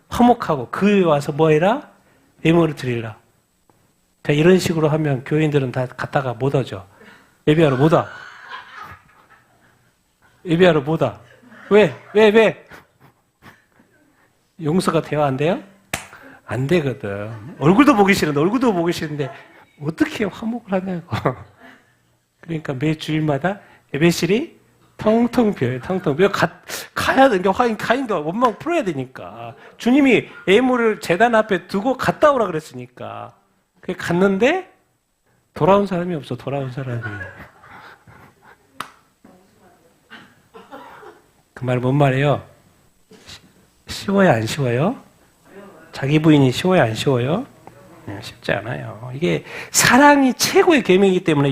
화목하고 그 위에 와서 뭐해라? 예물을 드리라. 자, 이런 식으로 하면 교인들은 다 갔다가 못 오죠. 예배하러 못 와. 예배하러 못 와. 왜? 용서가 돼요? 안 돼요? 안 되거든. 얼굴도 보기 싫은데 어떻게 화목을 하냐고. 그러니까 매 주일마다 예배실이 텅텅 비어요. 텅텅 비어. 가야 되니까 가니까 원망 풀어야 되니까. 주님이 예물을 제단 앞에 두고 갔다 오라 그랬으니까. 그게 갔는데 돌아온 사람이 없어. 돌아온 사람이. 그 말 뭔 말이에요? 쉬워요, 안 쉬워요? 자기 부인이 쉬워요, 안 쉬워요? 쉽지 않아요. 이게 사랑이 최고의 계명이기 때문에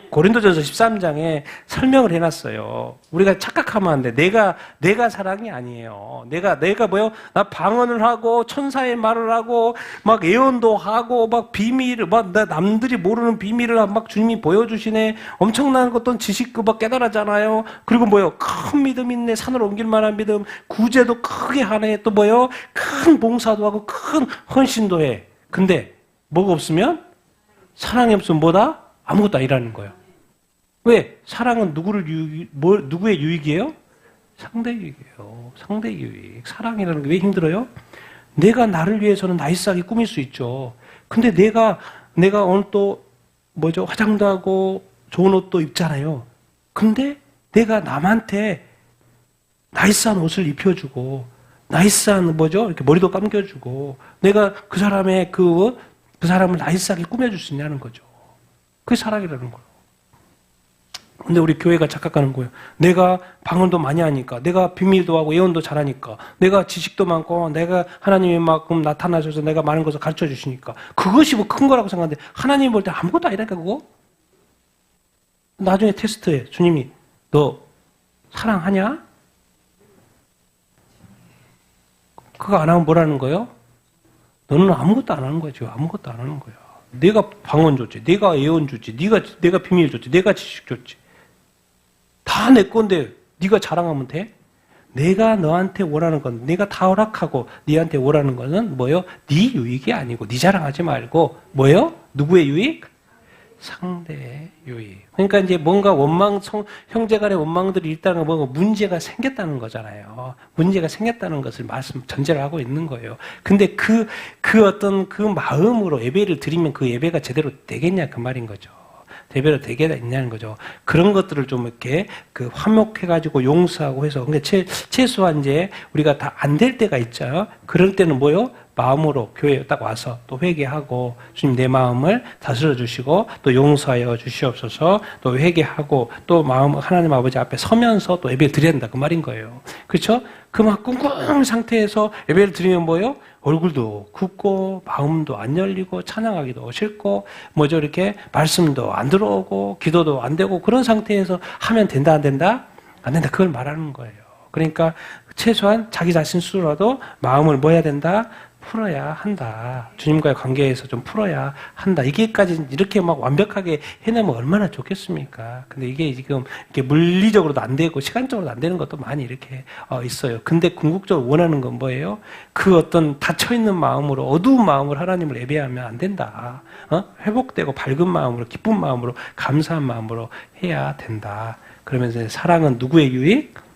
고린도전서 13장에 설명을 해놨어요. 우리가 착각하면 안 돼. 내가 사랑이 아니에요. 내가 뭐요? 나 방언을 하고 천사의 말을 하고 막 예언도 하고 막 비밀을 나 남들이 모르는 비밀을 막 주님이 보여주시네. 엄청난 어떤 지식도 막 깨달았잖아요. 그리고 뭐요? 큰 믿음 있네. 산을 옮길 만한 믿음. 구제도 크게 하네. 또 뭐요? 큰 봉사도 하고 큰 헌신도 해. 근데 뭐가 없으면? 사랑이 없으면 뭐다? 아무것도 아니라는 거예요. 왜? 사랑은 누구의 유익이에요? 상대 유익이에요. 상대 유익. 사랑이라는 게 왜 힘들어요? 내가 나를 위해서는 나이스하게 꾸밀 수 있죠. 근데 내가 오늘 또 화장도 하고 좋은 옷도 입잖아요. 근데 내가 남한테 나이스한 옷을 입혀주고 나이스한 이렇게 머리도 감겨주고 내가 그 사람의 그 사람을 나이스하게 꾸며줄 수 있냐는 거죠. 그게 사랑이라는 거예요. 근데 우리 교회가 착각하는 거예요. 내가 방언도 많이 하니까, 내가 비밀도 하고 예언도 잘하니까, 내가 지식도 많고, 내가 하나님이 만큼 나타나셔서 내가 많은 것을 가르쳐 주시니까 그것이 큰 거라고 생각하는데 하나님 볼 때 아무것도 아니라니까 그거. 나중에 테스트해. 주님이 너 사랑하냐? 그거 안 하면 뭐라는 거예요? 너는 아무것도 안 하는 거죠. 아무것도 안 하는 거야. 내가 방언 줬지. 내가 예언 줬지. 내가 비밀 줬지. 내가 지식 줬지. 다 내 건데 네가 자랑하면 돼? 내가 너한테 원하는 건 내가 다 허락하고 네한테 원하는 거는 뭐예요? 네 유익이 아니고 네 자랑하지 말고 뭐예요? 누구의 유익? 상대의 유익. 그러니까 이제 뭔가 형제 간의 원망들이 있다는 건 뭔가 문제가 생겼다는 거잖아요. 문제가 생겼다는 것을 전제를 하고 있는 거예요. 근데 그 어떤 그 마음으로 예배를 드리면 그 예배가 제대로 되겠냐 그 말인 거죠. 대별로 되게 있냐는 거죠. 그런 것들을 좀 이렇게 화목해가지고 용서하고 해서. 근데 최소한 이제 우리가 다 안 될 때가 있죠. 그럴 때는 뭐요? 마음으로 교회에 딱 와서 또 회개하고 주님 내 마음을 다스려 주시고 또 용서하여 주시옵소서 또 회개하고 또 마음 하나님 아버지 앞에 서면서 또 예배를 드려야 된다 그 말인 거예요. 그렇죠? 그 막 꿍꿍 상태에서 예배를 드리면 뭐예요? 얼굴도 굽고 마음도 안 열리고 찬양하기도 싫고 뭐죠 이렇게 말씀도 안 들어오고 기도도 안 되고 그런 상태에서 하면 된다 안 된다? 안 된다 그걸 말하는 거예요. 그러니까 최소한 자기 자신 스스로라도 마음을 뭐 해야 된다? 풀어야 한다. 주님과의 관계에서 좀 풀어야 한다. 이게까지 이렇게 막 완벽하게 해내면 얼마나 좋겠습니까? 근데 이게 지금 이렇게 물리적으로도 안 되고 시간적으로도 안 되는 것도 많이 이렇게 있어요. 근데 궁극적으로 원하는 건 뭐예요? 그 어떤 닫혀있는 마음으로 어두운 마음으로 하나님을 예배하면 안 된다. 회복되고 밝은 마음으로 기쁜 마음으로 감사한 마음으로 해야 된다. 그러면서 사랑은 누구의 유익?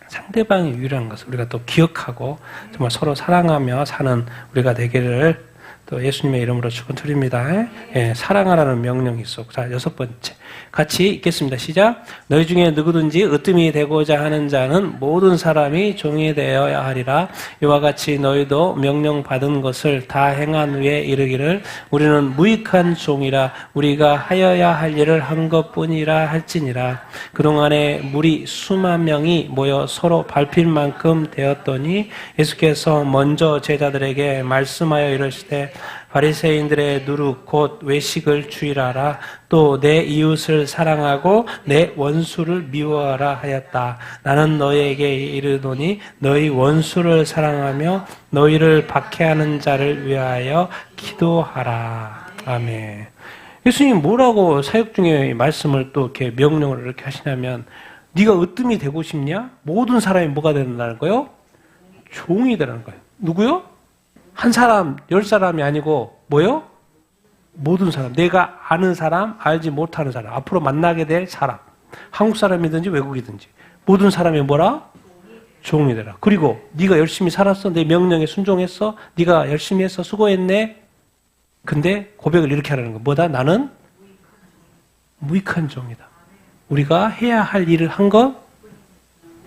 상대방의 유일한 것을 우리가 또 기억하고 정말 서로 사랑하며 사는 우리가 되기를 또 예수님의 이름으로 축원드립니다. 예, 사랑하라는 명령이 있어. 자, 6번째. 같이 읽겠습니다. 시작. 너희 중에 누구든지 으뜸이 되고자 하는 자는 모든 사람이 종이 되어야 하리라. 이와 같이 너희도 명령받은 것을 다 행한 후에 이르기를 우리는 무익한 종이라 우리가 하여야 할 일을 한 것뿐이라 할지니라. 그동안에 무리 수만 명이 모여 서로 밟힐 만큼 되었더니 예수께서 먼저 제자들에게 말씀하여 이르시되 바리새인들의 누룩 곧 외식을 주의하라. 또 내 이웃을 사랑하고 내 원수를 미워하라 하였다. 나는 너희에게 이르노니 너희 원수를 사랑하며 너희를 박해하는 자를 위하여 기도하라. 아멘. 예수님 뭐라고 사역 중에 말씀을 또 이렇게 명령을 이렇게 하시냐면 네가 으뜸이 되고 싶냐? 모든 사람이 뭐가 된다는 거요? 종이 되라는 거예요. 누구요? 한 사람, 10사람이 아니고 뭐요? 모든 사람. 내가 아는 사람, 알지 못하는 사람. 앞으로 만나게 될 사람. 한국 사람이든지 외국이든지. 모든 사람이 뭐라? 종이 되라. 그리고 네가 열심히 살았어. 내 명령에 순종했어. 네가 열심히 했어. 수고했네. 근데 고백을 이렇게 하라는 거. 뭐다? 나는 무익한 종이다. 우리가 해야 할 일을 한 것?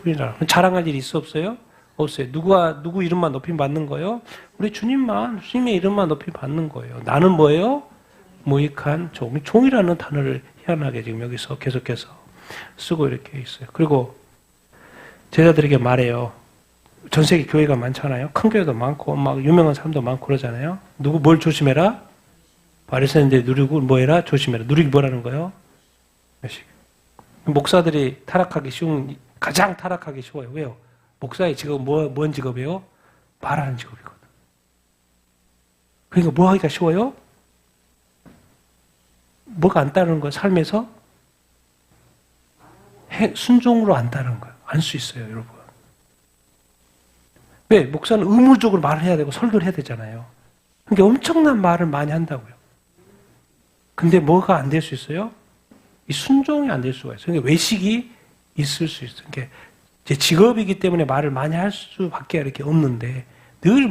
뿐이라. 자랑할 일이 있어 없어요? 없어요. 누구 이름만 높임 받는 거예요? 우리 주님의 이름만 높임 받는 거예요. 나는 뭐예요? 무익한 종. 종이라는 단어를 희한하게 지금 여기서 계속해서 쓰고 이렇게 있어요. 그리고 제자들에게 말해요. 전 세계 교회가 많잖아요. 큰 교회도 많고, 막 유명한 사람도 많고 그러잖아요. 뭘 조심해라? 바리새인들이 누리고 뭐 해라? 조심해라. 누리기 뭐라는 거예요? 몇식. 목사들이 가장 타락하기 쉬워요. 왜요? 목사의 직업은 뭔 직업이에요? 말하는 직업이거든. 그러니까 뭐 하기가 쉬워요? 뭐가 안 따르는 거예요? 삶에서? 순종으로 안 따르는 거예요. 알 수 있어요, 여러분. 왜? 목사는 의무적으로 말을 해야 되고 설교를 해야 되잖아요. 그러니까 엄청난 말을 많이 한다고요. 근데 뭐가 안 될 수 있어요? 이 순종이 안 될 수가 있어요. 그러니까 외식이 있을 수 있어요. 그러니까 제 직업이기 때문에 말을 많이 할 수밖에 이렇게 없는데 늘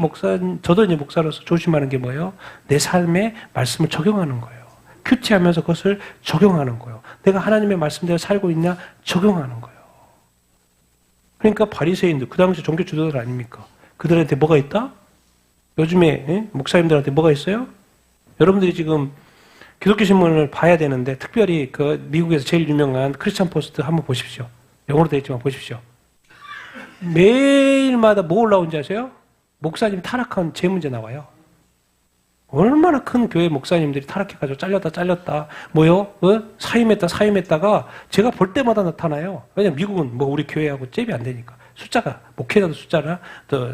저도 이제 목사로서 조심하는 게 뭐예요? 내 삶에 말씀을 적용하는 거예요. 큐티하면서 그것을 적용하는 거예요. 내가 하나님의 말씀대로 살고 있냐? 적용하는 거예요. 그러니까 바리새인들, 그 당시 종교 지도자들 아닙니까? 그들한테 뭐가 있다? 요즘에 목사님들한테 뭐가 있어요? 여러분들이 지금 기독교 신문을 봐야 되는데 특별히 그 미국에서 제일 유명한 크리스찬 포스트 한번 보십시오. 영어로 되어 있지만 보십시오. 매일마다 뭐 올라온지 아세요? 목사님 타락한 제 문제 나와요. 얼마나 큰 교회 목사님들이 타락해가지고 잘렸다. 뭐요? 사임했다가 제가 볼 때마다 나타나요. 왜냐면 미국은 뭐 우리 교회하고 잽이 안 되니까. 숫자가, 목회자도 숫자나, 또,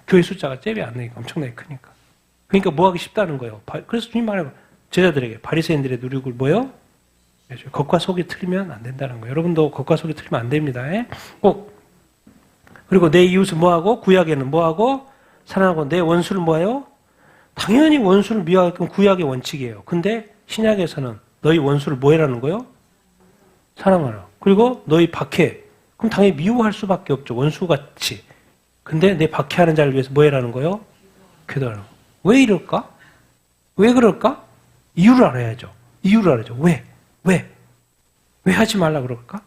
교회 숫자가 잽이 안 되니까 엄청나게 크니까. 그러니까 뭐 하기 쉽다는 거예요. 그래서 주님 말하고 제자들에게 바리새인들의 누룩을 뭐요? 겉과 속이 틀리면 안 된다는 거예요. 여러분도 겉과 속이 틀리면 안 됩니다. 꼭. 그리고 내 이웃을 뭐하고? 구약에는 뭐하고? 사랑하고 내 원수를 뭐해요? 당연히 원수를 미워할 건 구약의 원칙이에요. 근데 신약에서는 너희 원수를 뭐 해라는 거요? 사랑하라. 그리고 너희 박해. 그럼 당연히 미워할 수밖에 없죠. 원수같이. 근데 내 박해하는 자를 위해서 뭐 해라는 거요? 기도하라. 왜 이럴까? 왜 그럴까? 이유를 알아야죠. 이유를 알아야죠. 왜? 왜 하지 말라 그럴까?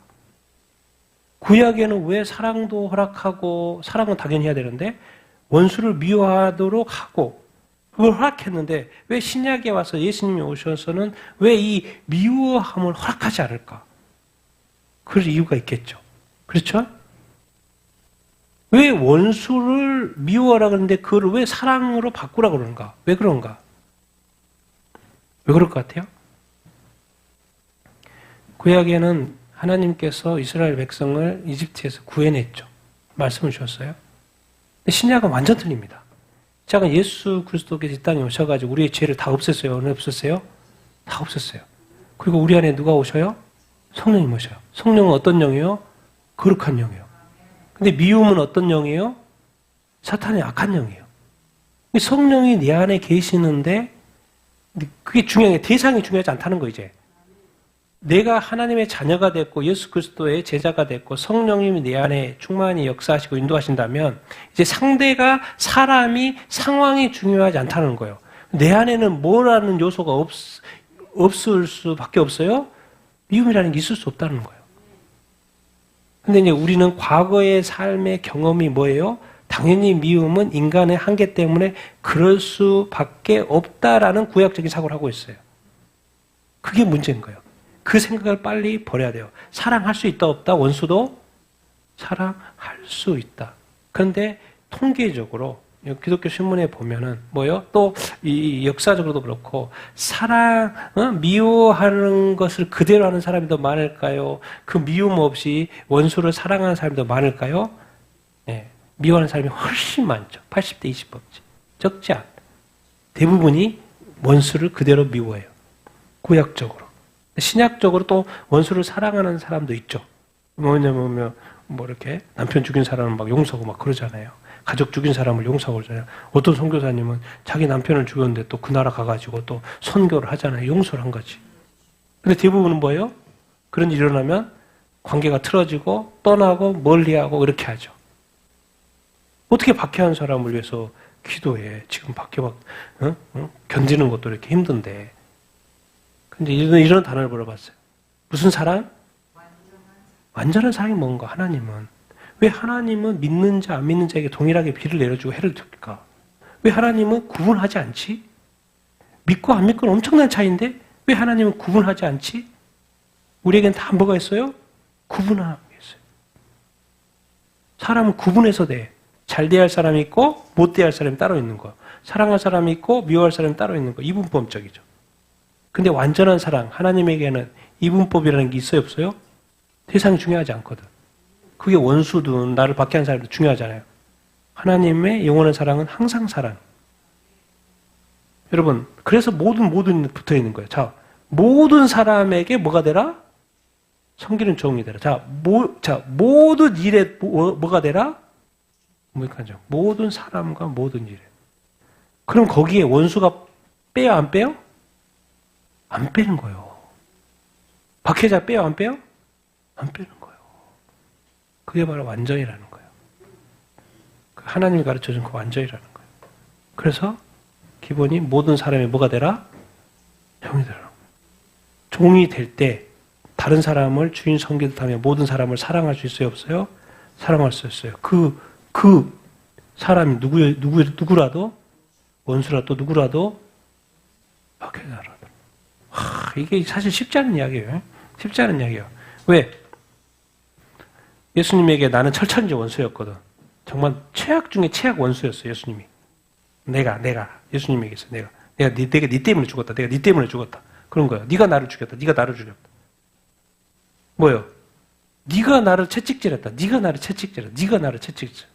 구약에는 왜 사랑도 허락하고, 사랑은 당연히 해야 되는데, 원수를 미워하도록 하고, 그걸 허락했는데, 왜 신약에 와서 예수님이 오셔서는 왜 이 미워함을 허락하지 않을까? 그럴 이유가 있겠죠. 그렇죠? 왜 원수를 미워하라 그러는데, 그걸 왜 사랑으로 바꾸라 그러는가? 왜 그런가? 왜 그럴 것 같아요? 구약에는 하나님께서 이스라엘 백성을 이집트에서 구해냈죠. 말씀을 주셨어요. 근데 신약은 완전 틀립니다. 신약은 예수 그리스도께서 이 땅에 오셔가지고 우리의 죄를 다 없앴어요. 왜 없었어요? 다 없었어요. 그리고 우리 안에 누가 오셔요? 성령님 오셔요. 성령은 어떤 영이요? 거룩한 영이에요. 근데 미움은 어떤 영이에요? 사탄의 악한 영이에요. 성령이 내 안에 계시는데 그게 중요한 게 대상이 중요하지 않다는 거 이제. 내가 하나님의 자녀가 됐고 예수 그리스도의 제자가 됐고 성령님이 내 안에 충만히 역사하시고 인도하신다면 이제 상대가 사람이 상황이 중요하지 않다는 거예요. 내 안에는 뭐라는 요소가 없을 수밖에 없어요? 미움이라는 게 있을 수 없다는 거예요. 근데 이제 우리는 과거의 삶의 경험이 뭐예요? 당연히 미움은 인간의 한계 때문에 그럴 수밖에 없다라는 구약적인 사고를 하고 있어요. 그게 문제인 거예요. 그 생각을 빨리 버려야 돼요. 사랑할 수 있다 없다? 원수도 사랑할 수 있다. 그런데 통계적으로 기독교 신문에 보면은 뭐요? 또 이 역사적으로도 그렇고 미워하는 것을 그대로 하는 사람이 더 많을까요? 그 미움 없이 원수를 사랑하는 사람이 더 많을까요? 네, 미워하는 사람이 훨씬 많죠. 80대 20%. 적지 않. 대부분이 원수를 그대로 미워해요. 구약적으로. 신약적으로 또 원수를 사랑하는 사람도 있죠. 뭐냐면 뭐 이렇게 남편 죽인 사람은 막 용서하고 막 그러잖아요. 가족 죽인 사람을 용서하고 그러잖아요. 어떤 선교사님은 자기 남편을 죽였는데 또 그 나라 가가지고 또 선교를 하잖아요. 용서를 한 거지. 근데 대부분은 뭐예요? 그런 일이 일어나면 관계가 틀어지고 떠나고 멀리하고 이렇게 하죠. 어떻게 박해한 사람을 위해서 기도해. 지금 박해 견디는 것도 이렇게 힘든데. 근데 이런 단어를 물어봤어요. 무슨 사랑? 완전한 사랑이 뭔가, 하나님은. 왜 하나님은 믿는 자, 안 믿는 자에게 동일하게 비를 내려주고 해를 줄까? 왜 하나님은 구분하지 않지? 믿고 안 믿고는 엄청난 차이인데 왜 하나님은 구분하지 않지? 우리에겐 다 뭐가 있어요? 구분하게 있어요. 사람은 구분해서 돼. 잘 대할 사람이 있고 못 대할 사람이 따로 있는 거. 사랑할 사람이 있고 미워할 사람이 따로 있는 거. 이분법적이죠. 근데 완전한 사랑, 하나님에게는 이분법이라는 게 있어요, 없어요? 대상이 중요하지 않거든. 그게 원수든 나를 박해하는 사람도 중요하잖아요. 하나님의 영원한 사랑은 항상 사랑. 여러분, 그래서 모든 붙어 있는 거예요. 자, 모든 사람에게 뭐가 되라? 섬기는 종이 되라. 자, 모든 일에 뭐가 되라? 모든 사람과 모든 일에. 그럼 거기에 원수가 빼요, 안 빼요? 안 빼는 거예요. 박해자 빼요, 안 빼요? 안 빼는 거예요. 그게 바로 완전이라는 거예요. 하나님이 가르쳐준 그 완전이라는 거예요. 그래서 기본이 모든 사람이 뭐가 되라? 종이 되라. 종이 될 때 다른 사람을 주인 섬기듯 하며 모든 사람을 사랑할 수 있어요, 없어요? 사랑할 수 있어요. 그 사람이 누구라도 원수라도 누구라도 박해자라도. 이게 사실 쉽지 않은 이야기예요. 쉽지 않은 이야기예요. 왜? 예수님에게 나는 철천지 원수였거든. 정말 최악 중에 최악 원수였어요, 예수님이. 내가 예수님에게서 내가 네 때문에 죽었다. 내가 네 때문에 죽었다. 그런 거예요. 네가 나를 죽였다. 네가 나를 죽였다. 뭐요? 네가 나를 채찍질했다. 네가 나를 채찍질했다. 네가 나를 채찍질.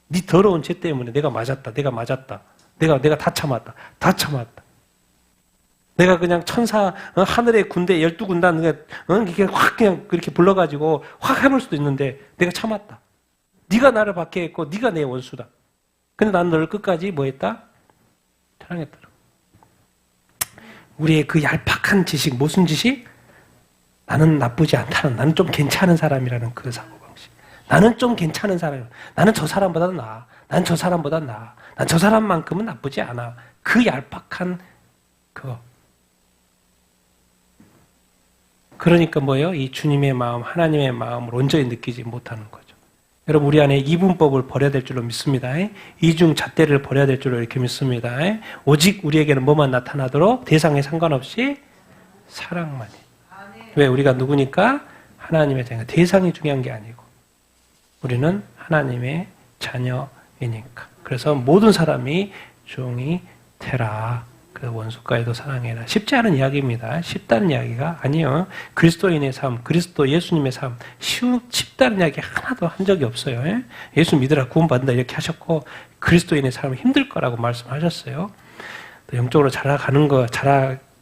네 더러운 죄 때문에 내가 맞았다. 내가 다 참았다. 다 참았다. 내가 그냥 천사, 하늘의 군대 12군단, 이렇게 확 그냥 그렇게 불러가지고 확 해볼 수도 있는데 내가 참았다. 네가 나를 박해했고 네가 내 원수다. 근데 난 너를 끝까지 뭐 했다? 사랑했다. 우리의 그 얄팍한 지식, 무슨 지식? 나는 나쁘지 않다는, 나는 좀 괜찮은 사람이라는 그 사고방식. 나는 좀 괜찮은 사람, 나는 저 사람보다 나아. 난 저 사람보다 나아. 난 저 사람만큼은 나쁘지 않아. 그 얄팍한 그거. 그러니까 뭐예요? 이 주님의 마음, 하나님의 마음을 온전히 느끼지 못하는 거죠. 여러분, 우리 안에 이분법을 버려야 될 줄로 믿습니다. 이중 잣대를 버려야 될 줄로 이렇게 믿습니다. 오직 우리에게는 뭐만 나타나도록 대상에 상관없이 사랑만이. 왜? 우리가 누구니까? 하나님의 자녀. 대상이 중요한 게 아니고 우리는 하나님의 자녀이니까. 그래서 모든 사람이 종이 되라. 그 원수까지도 사랑해라. 쉽지 않은 이야기입니다. 쉽다는 이야기가 아니에요. 그리스도인의 삶, 그리스도 예수님의 삶, 쉽다는 이야기 하나도 한 적이 없어요. 예수 믿으라 구원받는다 이렇게 하셨고 그리스도인의 삶은 힘들 거라고 말씀하셨어요. 또 영적으로 자라가는 거,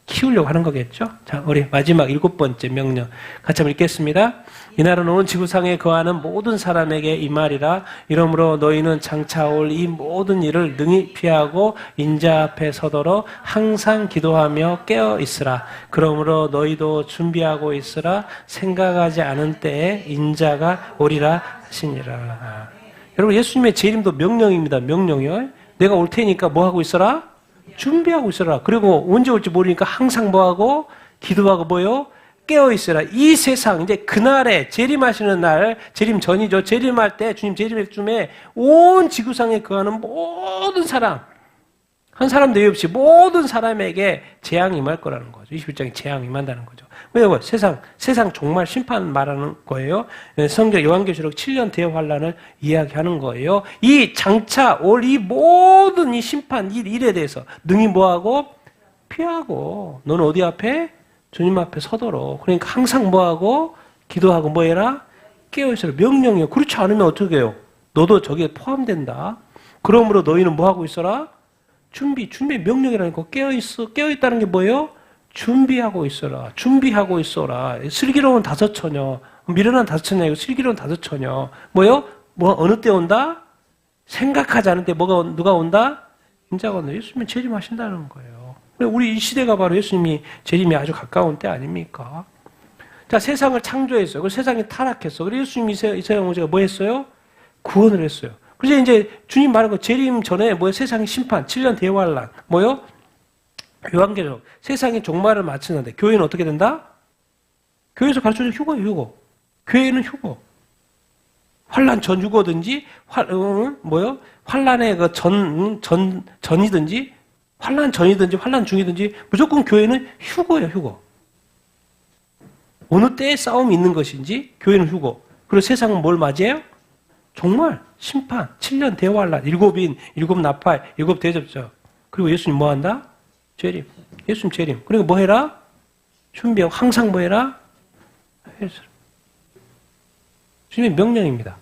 키우려고 하는 거겠죠. 자, 우리 마지막 7번째 명령 같이 한번 읽겠습니다. 이날은 온 지구상에 거하는 모든 사람에게 이 말이라. 이러므로 너희는 장차 올 이 모든 일을 능히 피하고 인자 앞에 서도록 항상 기도하며 깨어 있으라. 그러므로 너희도 준비하고 있으라. 생각하지 않은 때에 인자가 오리라 하시니라. 여러분, 예수님의 재림도 명령입니다. 명령이요. 내가 올 테니까 뭐 하고 있어라? 준비하고 있어라. 그리고 언제 올지 모르니까 항상 뭐하고? 기도하고 뭐요? 깨어있어라. 이 세상, 이제 그날에 재림하시는 날, 재림 전이죠. 재림할 때, 주님 재림할 쯤에 온 지구상에 거하는 모든 사람, 한 사람 내외 없이 모든 사람에게 재앙이 임할 거라는 거죠. 21장에 재앙이 임한다는 거죠. 왜요? 세상 정말 심판 말하는 거예요. 성경 요한계시록 7년 대환란을 이야기하는 거예요. 이 장차 올 이 모든 이 심판 일에 대해서 능히 뭐하고? 피하고. 너는 어디 앞에? 주님 앞에 서도록. 그러니까 항상 뭐하고? 기도하고 뭐해라? 깨어있어라. 명령이요. 그렇지 않으면 어떻게 해요? 너도 저기에 포함된다. 그러므로 너희는 뭐하고 있어라? 준비 명령이라는 거. 깨어있다는 게 뭐예요? 준비하고 있어라. 준비하고 있어라. 슬기로운 다섯처녀. 미련한 다섯처녀 이고 슬기로운 다섯처녀. 뭐요? 어느 때 온다? 생각하지 않을 때 누가 온다? 인자가 온다. 예수님이 재림하신다는 거예요. 우리 이 시대가 바로 예수님이 재림이 아주 가까운 때 아닙니까? 자, 세상을 창조했어요. 그래서 세상이 타락했어. 그래서 예수님이 이 세상 오셔서 뭐 했어요? 구원을 했어요. 그래서 이제 주님 말한 거 재림 전에 세상의 심판, 7년 대환란. 뭐요? 요한계시록. 세상의 종말을 마치는데 교회는 어떻게 된다? 교회에서 가르쳐준 휴거예요, 휴거. 교회는 휴거. 환란 전 휴거든지, 환란의 전이든지, 환란 전이든지, 환란 중이든지, 무조건 교회는 휴거예요, 휴거. 어느 때에 싸움이 있는 것인지, 교회는 휴거. 그리고 세상은 뭘 맞이해요? 정말, 심판, 7년 대환란, 7인, 7나팔, 7대접자. 그리고 예수님 뭐 한다? 재림. 예수님 재림. 그리고 뭐 해라? 준비하고 항상 뭐 해라? 주님의 명령입니다.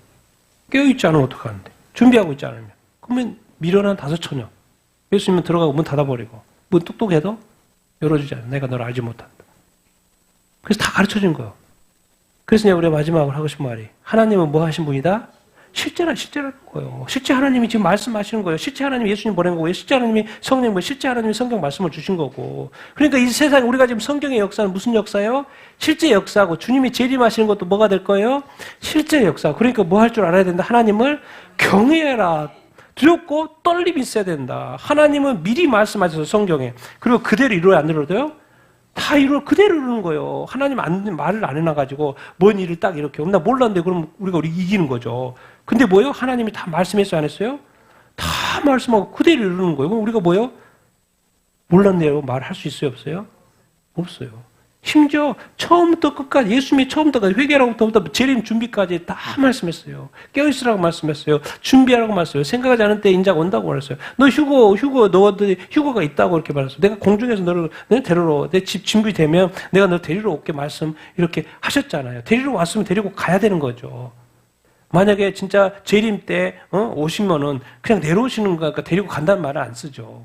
깨어있지 않으면 어떡하는데? 준비하고 있지 않으면. 그러면 미련한 다섯처녀. 예수님은 들어가고 문 닫아버리고 문 똑똑해도 열어주지 않아. 내가 너를 알지 못한다. 그래서 다 가르쳐준 거예요. 그래서 우리가 마지막으로 하고 싶은 말이 하나님은 뭐 하신 분이다? 실제라는 거예요. 실제 하나님이 지금 말씀하시는 거예요. 실제 하나님이 예수님 보낸 거고요. 실제 하나님이 성령, 실제 하나님이 성경 말씀을 주신 거고. 그러니까 이 세상에 우리가 지금 성경의 역사는 무슨 역사예요? 실제 역사고 주님이 재림하시는 것도 뭐가 될 거예요? 실제 역사. 그러니까 뭐 할 줄 알아야 된다. 하나님을 경외해라. 두렵고 떨림이 있어야 된다. 하나님은 미리 말씀하셔서 성경에. 그리고 그대로 이루어야 안 이루어도요? 다 그대로 이루는 거예요. 하나님 말을 안 해놔가지고 뭔 일을 딱 이렇게 나 몰랐는데 그럼 우리가 이기는 거죠. 근데 뭐예요? 하나님이 다 말씀했어요? 안 했어요? 다 말씀하고 그대로 이루는 거예요. 그럼 우리가 뭐예요? 몰랐네요. 말할 수 있어요? 없어요? 없어요. 심지어 처음부터 끝까지 예수님이 처음부터 끝까지 회개라고부터 재림 준비까지 다 말씀했어요. 깨어있으라고 말씀했어요. 준비하라고 말했어요. 생각하지 않은 때 인자가 온다고 말했어요. 너 너한테 휴거가 있다고 이렇게 말했어요. 내가 공중에서 너를 데리러 내 집 준비되면 내가 너 데리러 올게 말씀 이렇게 하셨잖아요. 데리러 왔으면 데리고 가야 되는 거죠. 만약에 진짜 재림 때 오시면은 그냥 내려오시는 거니까 데리고 간다는 말을 안 쓰죠.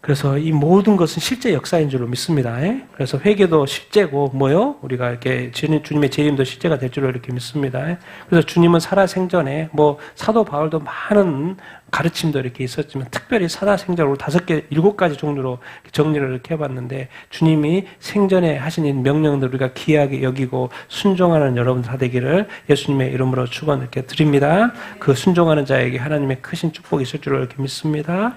그래서 이 모든 것은 실제 역사인 줄로 믿습니다. 그래서 회개도 실제고 뭐요? 우리가 이렇게 주님의 재림도 실제가 될 줄로 이렇게 믿습니다. 그래서 주님은 살아생전에 뭐 사도 바울도 많은 가르침도 이렇게 있었지만 특별히 살아생전으로 5개, 7가지 종류로 정리를 이렇게 해봤는데 주님이 생전에 하신 이 명령들 우리가 귀하게 여기고 순종하는 여러분들 다 되기를 예수님의 이름으로 축원 이렇게 드립니다. 그 순종하는 자에게 하나님의 크신 축복이 있을 줄로 이렇게 믿습니다.